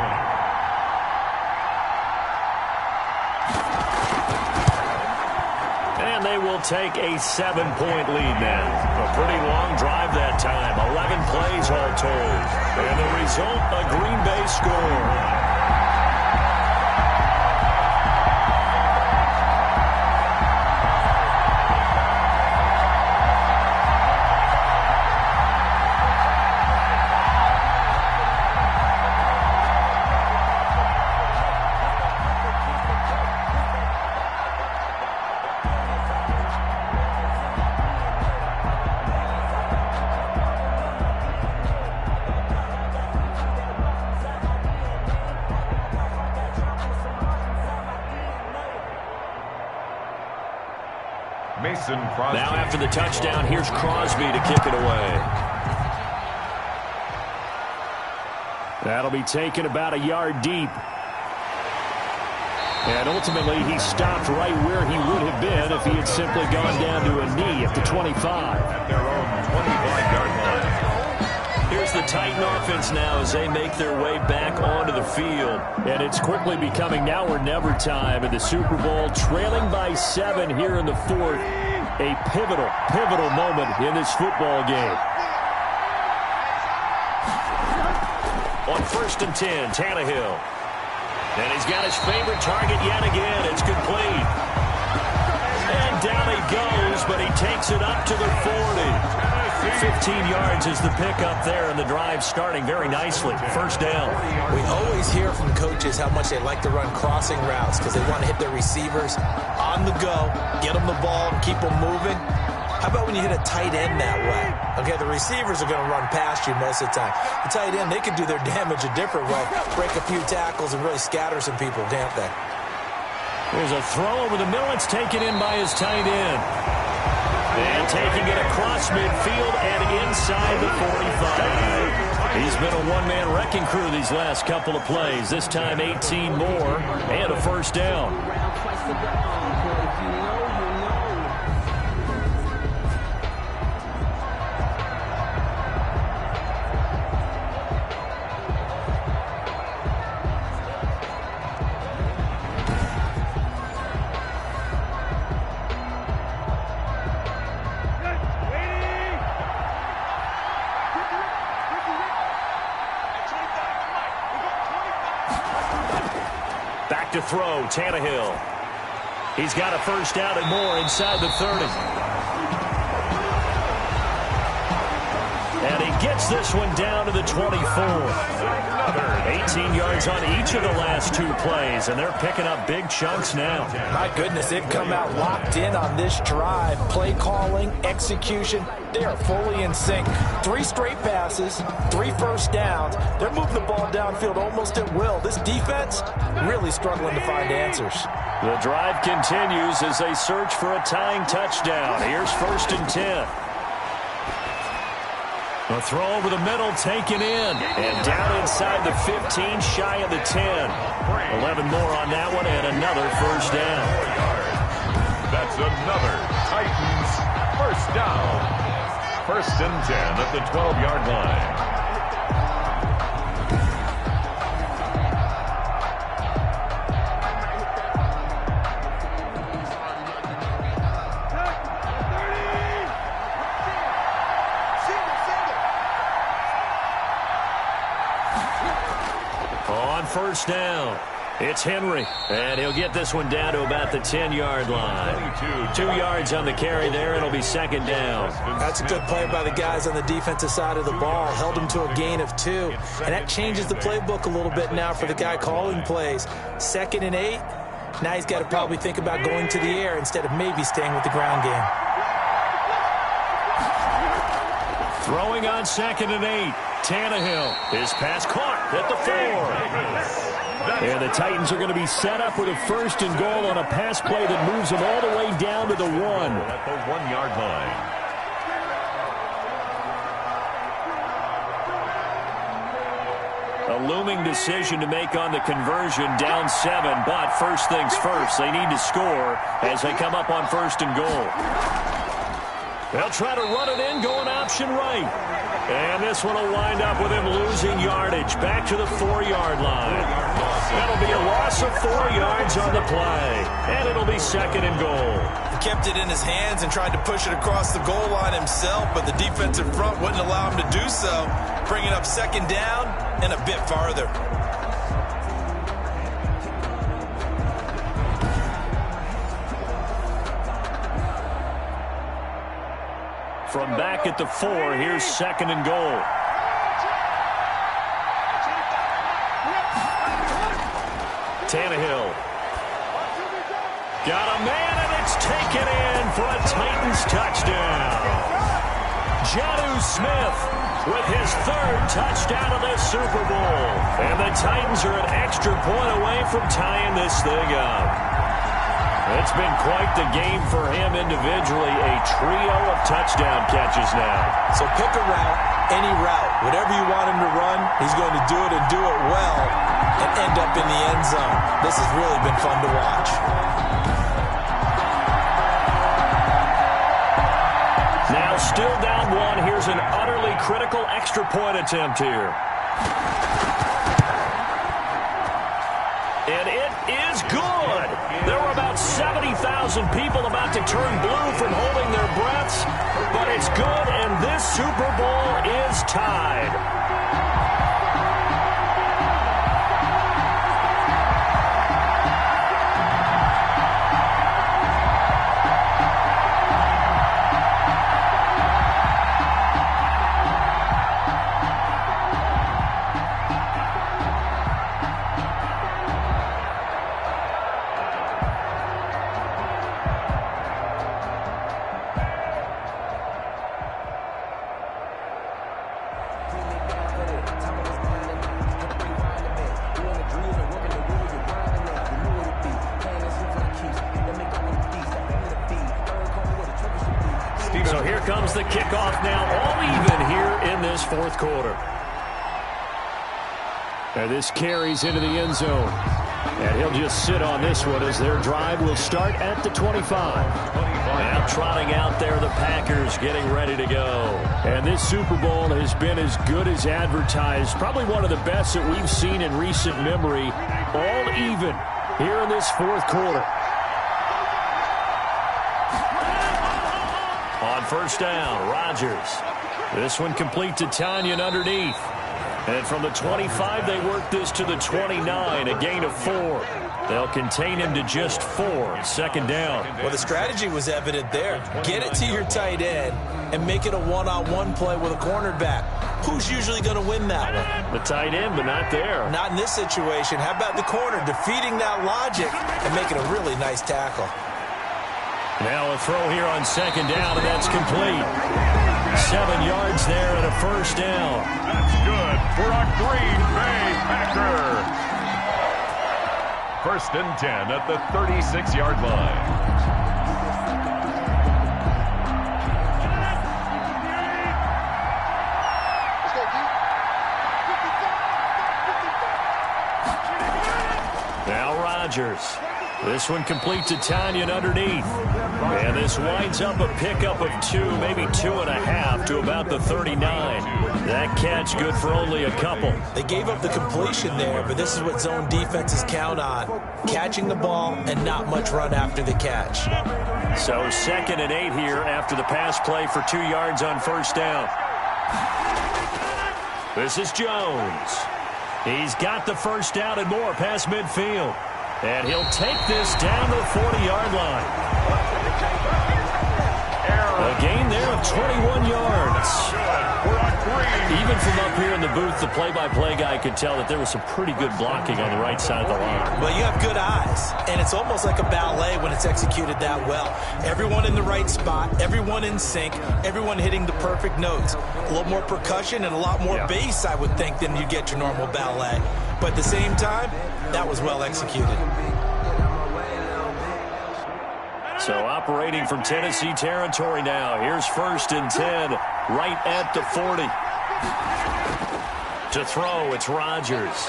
And they will take a 7-point lead now. A pretty long drive that time. 11 plays all told. And the result, a Green Bay score. Now after the touchdown, here's Crosby to kick it away. That'll be taken about a yard deep. And ultimately, he stopped right where he would have been if he had simply gone down to a knee at the 25. At their own 25-yard line. Here's the Titan offense now as they make their way back onto the field. And it's quickly becoming now or never time in the Super Bowl, trailing by 7 here in the 4th. A pivotal moment in this football game. On 1st and 10, Tannehill. And he's got his favorite target yet again. It's complete. And down he goes, but he takes it up to the 40. 15 yards is the pickup there, and the drive starting very nicely. 1st down. We always hear from coaches how much they like to run crossing routes because they want to hit their receivers on the go, get them the ball, and keep them moving. How about when you hit a tight end that way? Okay, the receivers are going to run past you most of the time. The tight end, they can do their damage a different way, break a few tackles and really scatter some people, can't they? There's a throw over the middle. It's taken in by his tight end. And taking it across midfield and inside the 45. He's been a one-man wrecking crew these last couple of plays. This time 18 more and a 1st down. To throw, Tannehill. He's got a 1st down and more inside the 30. And he gets this one down to the 24. 18 yards on each of the last 2 plays, and they're picking up big chunks now. My goodness, they've come out locked in on this drive. Play calling, execution, they are fully in sync. 3 straight passes, 3 1st downs. They're moving the ball downfield almost at will. This defense really struggling to find answers. The drive continues as they search for a tying touchdown. Here's 1st and 10. A throw over the middle, taken in. And down inside the 15, shy of the 10. 11 more on that one, and another 1st down. That's another Titans 1st down. 1st and 10 at the 12-yard line. first down. It's Henry, and he'll get this one down to about the 10-yard line. 2 yards on the carry there. It'll be second down. That's a good play by the guys on the defensive side of the ball. Held him to a gain of 2. And that changes the playbook a little bit now for the guy calling plays. 2nd and 8. Now he's got to probably think about going to the air instead of maybe staying with the ground game. Throwing on 2nd and 8. Tannehill. His pass caught at the 4. And the Titans are going to be set up with a 1st and goal on a pass play that moves them all the way down to the 1. At the 1-yard line. A looming decision to make on the conversion, down 7, but first things first, they need to score as they come up on 1st and goal. They'll try to run it in, going option right. And this one will wind up with him losing yardage back to the 4-yard line. That'll be a loss of 4 yards on the play, and it'll be 2nd and goal. He kept it in his hands and tried to push it across the goal line himself, but the defensive front wouldn't allow him to do so, bringing up 2nd down and a bit farther. From back at the 4, here's 2nd and goal. Tannehill. Got a man, and it's taken in for a Titans touchdown. Jonnu Smith with his 3rd touchdown of this Super Bowl. And the Titans are an extra point away from tying this thing up. It's been quite the game for him individually, a trio of touchdown catches now. So pick a route, any route. Whatever you want him to run, he's going to do it and do it well and end up in the end zone. This has really been fun to watch. Now still down 1. Here's an utterly critical extra point attempt here. And it is good. There were about 70,000 people about to turn blue from holding their breaths, but it's good, and this Super Bowl is tied. So here comes the kickoff now, all even here in this 4th quarter. And this carries into the end zone. And he'll just sit on this one as their drive will start at the 25. Now trotting out there, the Packers getting ready to go. And this Super Bowl has been as good as advertised. Probably one of the best that we've seen in recent memory. All even here in this 4th quarter. On 1st down, Rodgers. This one complete to Tanyan underneath. And from the 25, they work this to the 29, a gain of 4. They'll contain him to just 4, 2nd down. Well, the strategy was evident there. Get it to your tight end and make it a one-on-one play with a cornerback. Who's usually going to win that one? The tight end, but not there. Not in this situation. How about the corner defeating that logic and making a really nice tackle? Now a throw here on 2nd down, and that's complete. 7 yards there and a 1st down. That's good for a Green Bay Packer. 1st and 10 at the 36-yard line. Now Rodgers. This one complete to Tanyan underneath. And this winds up a pickup of 2, maybe 2.5 to about the 39. That catch good for only a couple. They gave up the completion there, but this is what zone defenses count on. Catching the ball and not much run after the catch. So 2nd and 8 here after the pass play for 2 yards on 1st down. This is Jones. He's got the first down and more past midfield. And he'll take this down to the 40-yard line. A gain there of 21 yards. Even from up here in the booth, the play-by-play guy could tell that there was some pretty good blocking on the right side of the line. Well, you have good eyes, and it's almost like a ballet when it's executed that well. Everyone in the right spot, everyone in sync, everyone hitting the perfect notes. A little more percussion and a lot more bass, I would think, than you get your normal ballet. But at the same time, that was well executed. So operating from Tennessee territory now. Here's 1st and 10, right at the 40. To throw, it's Rodgers.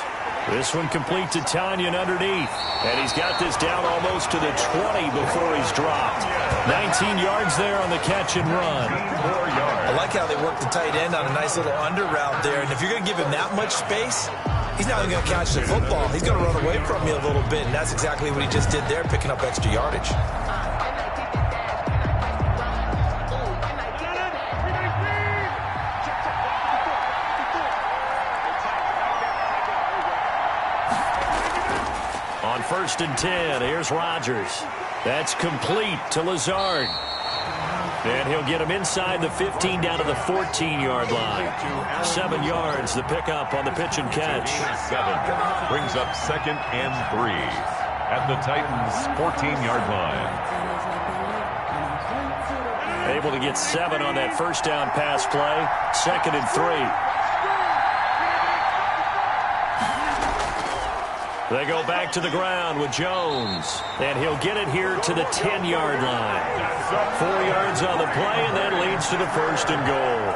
This one complete to Tanyan underneath. And he's got this down almost to the 20 before he's dropped. 19 yards there on the catch and run. 4 yards. I like how they work the tight end on a nice little under route there. And if you're going to give him that much space, he's not even going to catch the football. He's going to run away from you a little bit, and that's exactly what he just did there, picking up extra yardage. On 1st and 10, here's Rodgers. That's complete to Lazard. And he'll get him inside the 15 down to the 14-yard line. 7 yards, the pickup on the pitch and catch. 7 brings up 2nd and 3 at the Titans' 14-yard line. Able to get 7 on that first down pass play. 2nd and 3. They go back to the ground with Jones. And he'll get it here to the 10-yard line. 4 yards on the play, and that leads to the 1st and goal.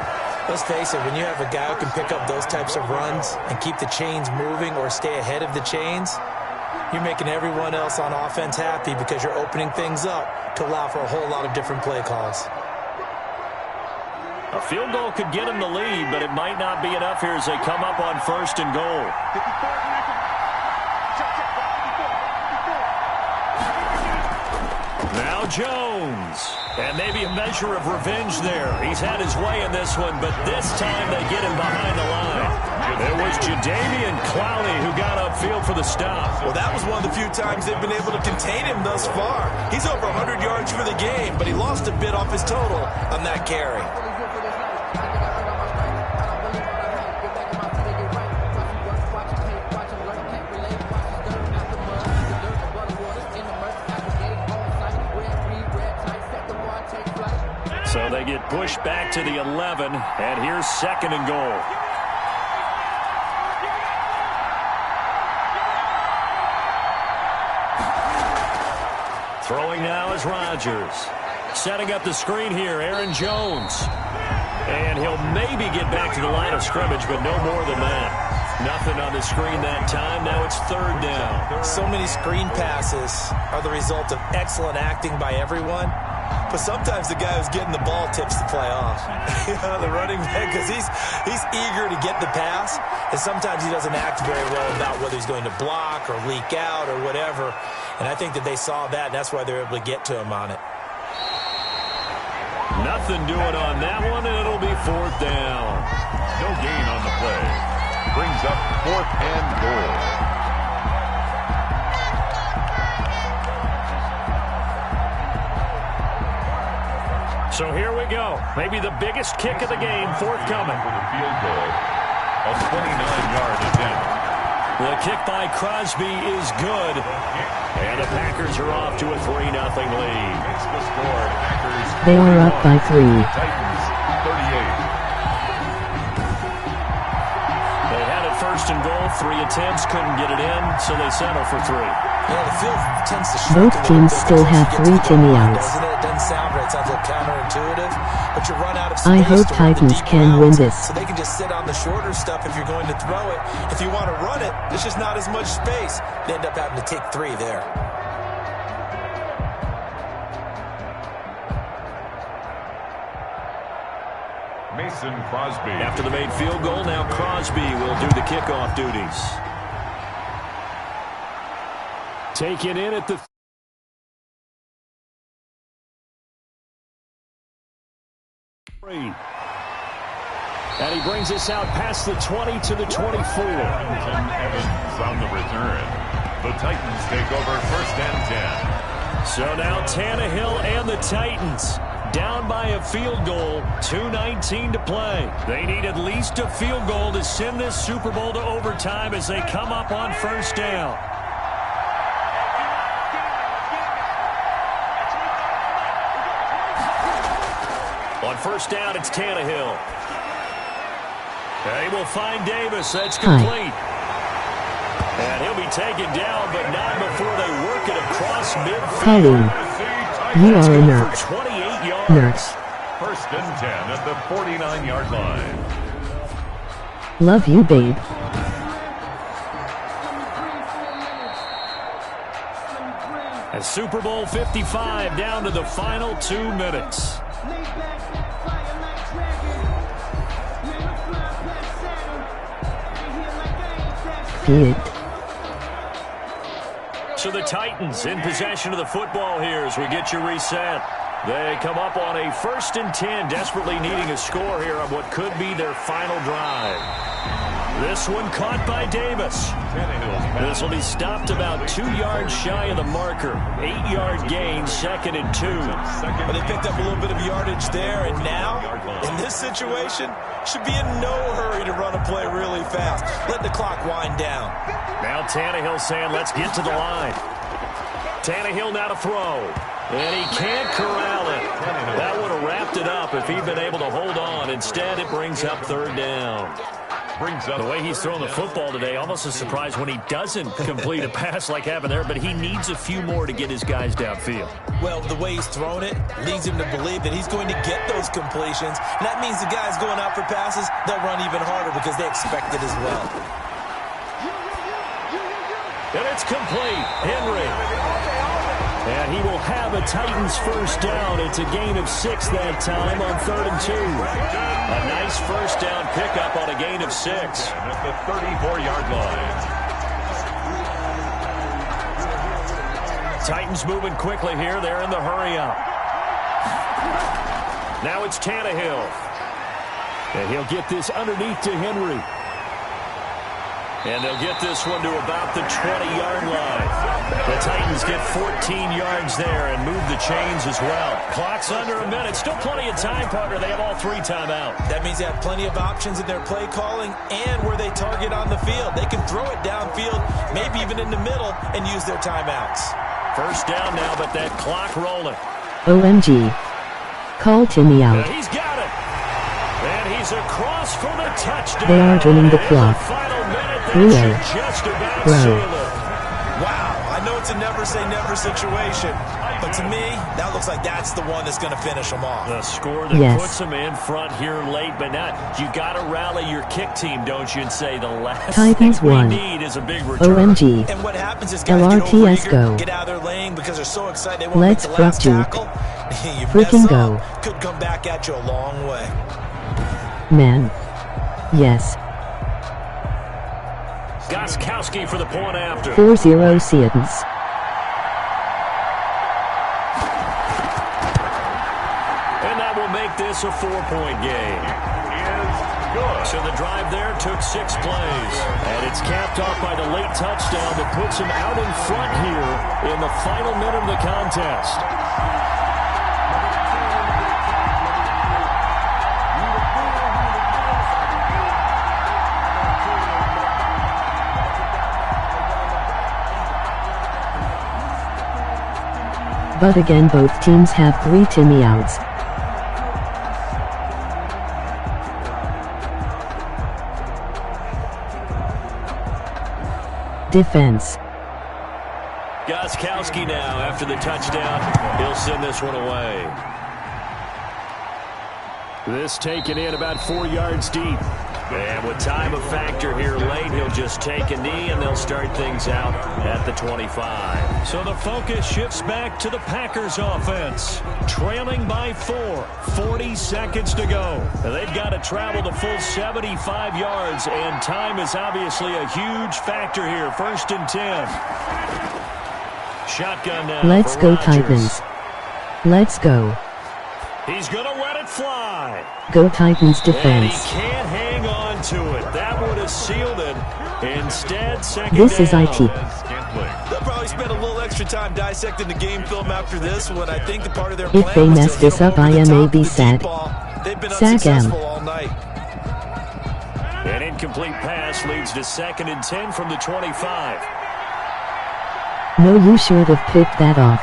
Let's face it, when you have a guy who can pick up those types of runs and keep the chains moving or stay ahead of the chains, you're making everyone else on offense happy because you're opening things up to allow for a whole lot of different play calls. A field goal could get him the lead, but it might not be enough here as they come up on 1st and goal. Now Jones. And maybe a measure of revenge there. He's had his way in this one, but this time they get him behind the line. It was Jadeveon Clowney who got upfield for the stop. Well, that was one of the few times they've been able to contain him thus far. He's over 100 yards for the game, but he lost a bit off his total on that carry. So they get pushed back to the 11, and here's 2nd and goal. Throwing now is Rodgers. Setting up the screen here, Aaron Jones. And he'll maybe get back to the line of scrimmage, but no more than that. Nothing on the screen that time. Now it's 3rd down. So many screen passes are the result of excellent acting by everyone. But sometimes the guy who's getting the ball tips the play off. The running back, because he's eager to get the pass, and sometimes he doesn't act very well about whether he's going to block or leak out or whatever. And I think that they saw that, and that's why they're able to get to him on it. Nothing doing on that one, and it'll be 4th down. No gain on the play. Brings up 4th and goal. So here we go. Maybe the biggest kick of the game forthcoming. For the field goal, a 29-yard attempt. The kick by Crosby is good. And the Packers are off to a 3-0 lead. Makes the score. Packers. They are up by 3. Titans 38. They had it 1st and goal. 3 attempts, couldn't get it in, so they settle for 3. Yeah, the field tends to shrink. Both teams still have 3 Timmy outs. Doesn't it? It doesn't sound right. It sounds a little counterintuitive. But you run out of space. I hope to run the Titans deep can win routes, this. So they can just sit on the shorter stuff if you're going to throw it. If you want to run it, there's just not as much space. They end up having to take 3 there. Mason Crosby. After the made field goal, now Crosby will do the kickoff duties. Taken in at the... And he brings us out past the 20 to the 24. Evans on the return. The Titans take over 1st and 10. So now Tannehill and the Titans down by a field goal, 2:19 to play. They need at least a field goal to send this Super Bowl to overtime as they come up on 1st down. On 1st down, it's Tannehill. They will find Davis. That's complete. And he'll be taken down, but not before they work it across midfield. Colleen, you are a nerd. 28 yards. Nerd. 1st and 10 at the 49-yard line. Love you, babe. And Super Bowl 55 down to the final 2 minutes. Pete. So the Titans in possession of the football here as we get you reset. They come up on a 1st and 10, desperately needing a score here on what could be their final drive. This one caught by Davis. This will be stopped about 2 yards shy of the marker. 8-yard gain, 2nd and 2. But they picked up a little bit of yardage there, and now, in this situation, should be in no hurry to run a play really fast. Let the clock wind down. Now Tannehill saying, let's get to the line. Tannehill now to throw. And he can't corral it. That would have wrapped it up if he'd been able to hold on. Instead, it brings up 3rd down. The way he's throwing the football today, almost a surprise when he doesn't complete a pass like happened there, but he needs a few more to get his guys downfield. Well, the way he's thrown it leads him to believe that he's going to get those completions. And that means the guys going out for passes, they'll run even harder because they expect it as well. And it's complete. Henry. And he will have a Titans 1st down. It's a gain of 6 that time on 3rd and 2. A nice 1st down pickup on a gain of 6. At the 34-yard line. Titans moving quickly here. They're in the hurry up. Now it's Tannehill. And he'll get this underneath to Henry. And they'll get this one to about the 20-yard line. The Titans get 14 yards there and move the chains as well. Clock's under a minute. Still plenty of time, partner. They have all 3 timeout. That means they have plenty of options in their play calling and where they target on the field. They can throw it downfield, maybe even in the middle, and use their timeouts. 1st down now, but that clock rolling. OMG. Call Timmy out. And he's got it. And he's across for the touchdown. They are running the clock. Bro. Just about seal it. Wow, I know it's a never-say-never situation, but to me, that looks like that's the one that's going to finish them off. The score that puts them in front here late, but not. You got to rally your kick team, don't you, and say the last Titans thing we 1. need is a big return. OMG. And what happens is guys LRTS go. get out of their lane because they're so excited they won't Let's make the last tackle. You freaking mess go. up, could come back at you a long way. Man. Yes. Gostkowski for the point after. 4-0 Seatons. And that will make this a 4-point game. So the drive there took 6 plays. And it's capped off by the late touchdown that puts him out in front here in the final minute of the contest. But again, both teams have 3 Timmy outs. Defense. Gostkowski now after the touchdown. He'll send this one away. This taken in about 4 yards deep. And with time a factor here late, he'll just take a knee and they'll start things out at the 25. So the focus shifts back to the Packers offense. Trailing by 4, 40 seconds to go. They've got to travel the full 75 yards, and time is obviously a huge factor here. 1st and 10. Shotgun now. Let's go Rodgers. Titans. Let's go. He's going to let it fly. Go Titans And he defense. can't hang on to it. That would have sealed it. Instead, second This is down. IT. They'll probably spend a little extra time dissecting the game film after this one. I think the part of their If plan they was mess to this hit 'em up, over I the am top a of be the deep sad. ball. They've been Sack unsuccessful all night. An incomplete pass leads to 2nd and 10 from the 25. No, you should have picked that off.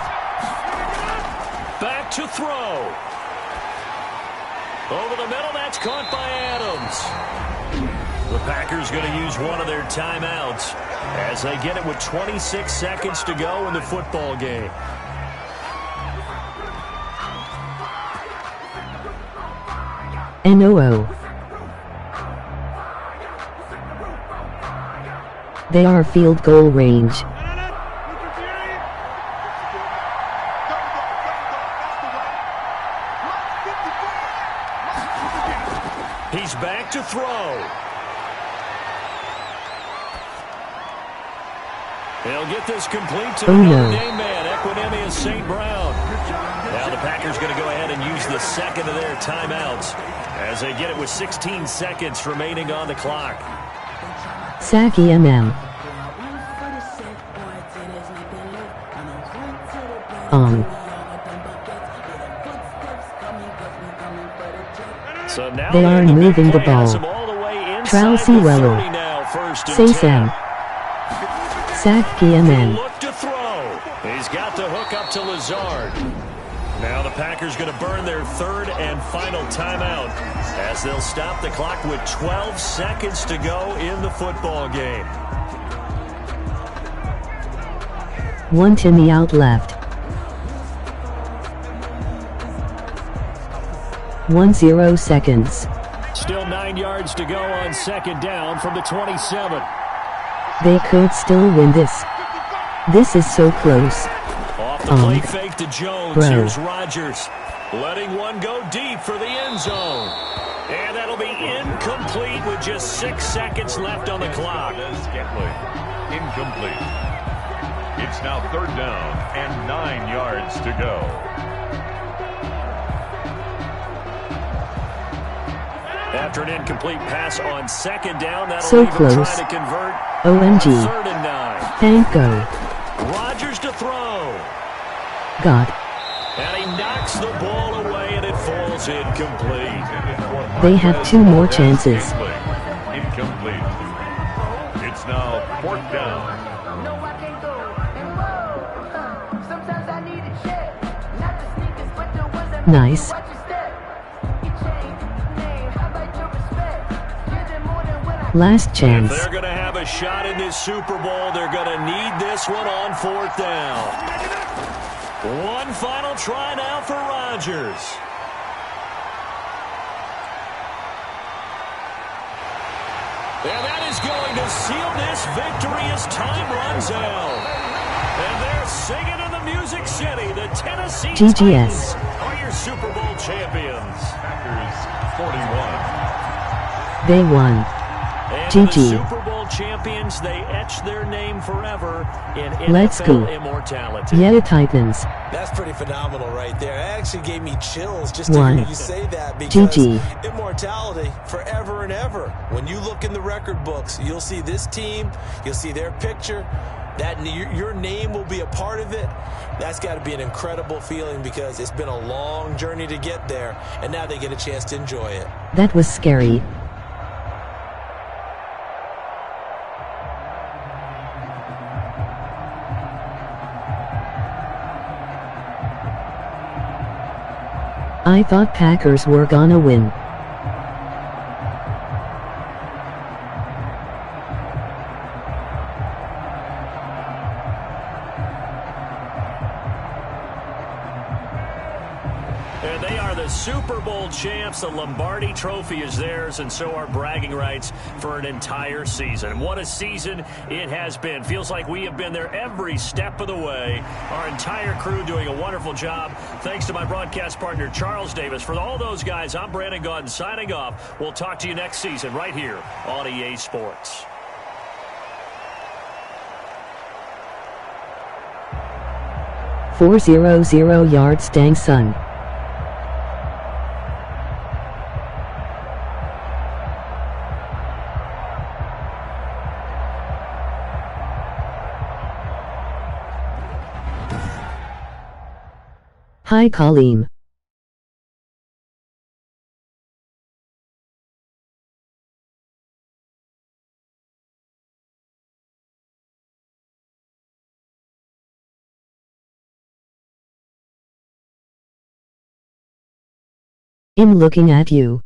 Back to throw. Over the middle, that's caught by Adams. The Packers going to use one of their timeouts as they get it with 26 seconds to go in the football game. NOO. They are field goal range. He's back to throw. They'll get this complete to the Notre Dame man, Equinemius St. Brown. Now the Packers going to go ahead and use the second of their timeouts as they get it with 16 seconds remaining on the clock. Sack EMM. So now They are the big moving the play has ball. them all the way inside Trousey the 30 Wello. now, 1st and Say 10. Sam. Sack EMN. Look to throw. He's got the hook up to Lazard. Now the Packers going to burn their 3rd and final timeout as they'll stop the clock with 12 seconds to go in the football game. One Timmy out left. 10 seconds. Still 9 yards to go on 2nd down from the 27. They could still win this. This is so close. Off the play fake to Jones. Bro. Here's Rodgers. Letting one go deep for the end zone. And that'll be incomplete with just 6 seconds left on the clock. Incomplete. It's now 3rd down and 9 yards to go. After an incomplete pass on 2nd down, that'll So leave him close. trying to convert. OMG. 3rd and 9. Thank go. Rodgers to throw. God. And he knocks the ball away, and it falls incomplete. They have 2 more chances. Incomplete. It's now 4th down. No, I can't go and roll. Sometimes I need a check. Not the sneakers, but the ones that Nice. watch your step. You change name. How about your respect? Give them more than what I Last If chance. they're going to have a shot in this Super Bowl, they're going to need this one on 4th down. One final try now for Rodgers. And that is going to seal this victory as time runs out. And they're singing in the Music City. The Tennessee GGS. Titans are your Super Bowl champions. Packers 41. They won. And GG. the Super Bowl champions, they etch their name forever in Let's NFL go. immortality. Yeah, Titans. That's pretty phenomenal right there. That actually gave me chills just to One. hear you say that because GG. immortality forever and ever. When you look in the record books, you'll see this team, you'll see their picture, that your name will be a part of it. That's got to be an incredible feeling because it's been a long journey to get there, and now they get a chance to enjoy it. That was scary. I thought Packers were gonna win. And they are the Super Bowl champs. The Lombardi Trophy is theirs, and so are bragging rights for an entire season. What a season it has been. Feels like we have been there every step of the way. Our entire crew doing a wonderful job. Thanks to my broadcast partner, Charles Davis. For all those guys, I'm Brandon Gaudin signing off. We'll talk to you next season right here on EA Sports. 400 yards, dang son. Hi Kaleem. I'm looking at you.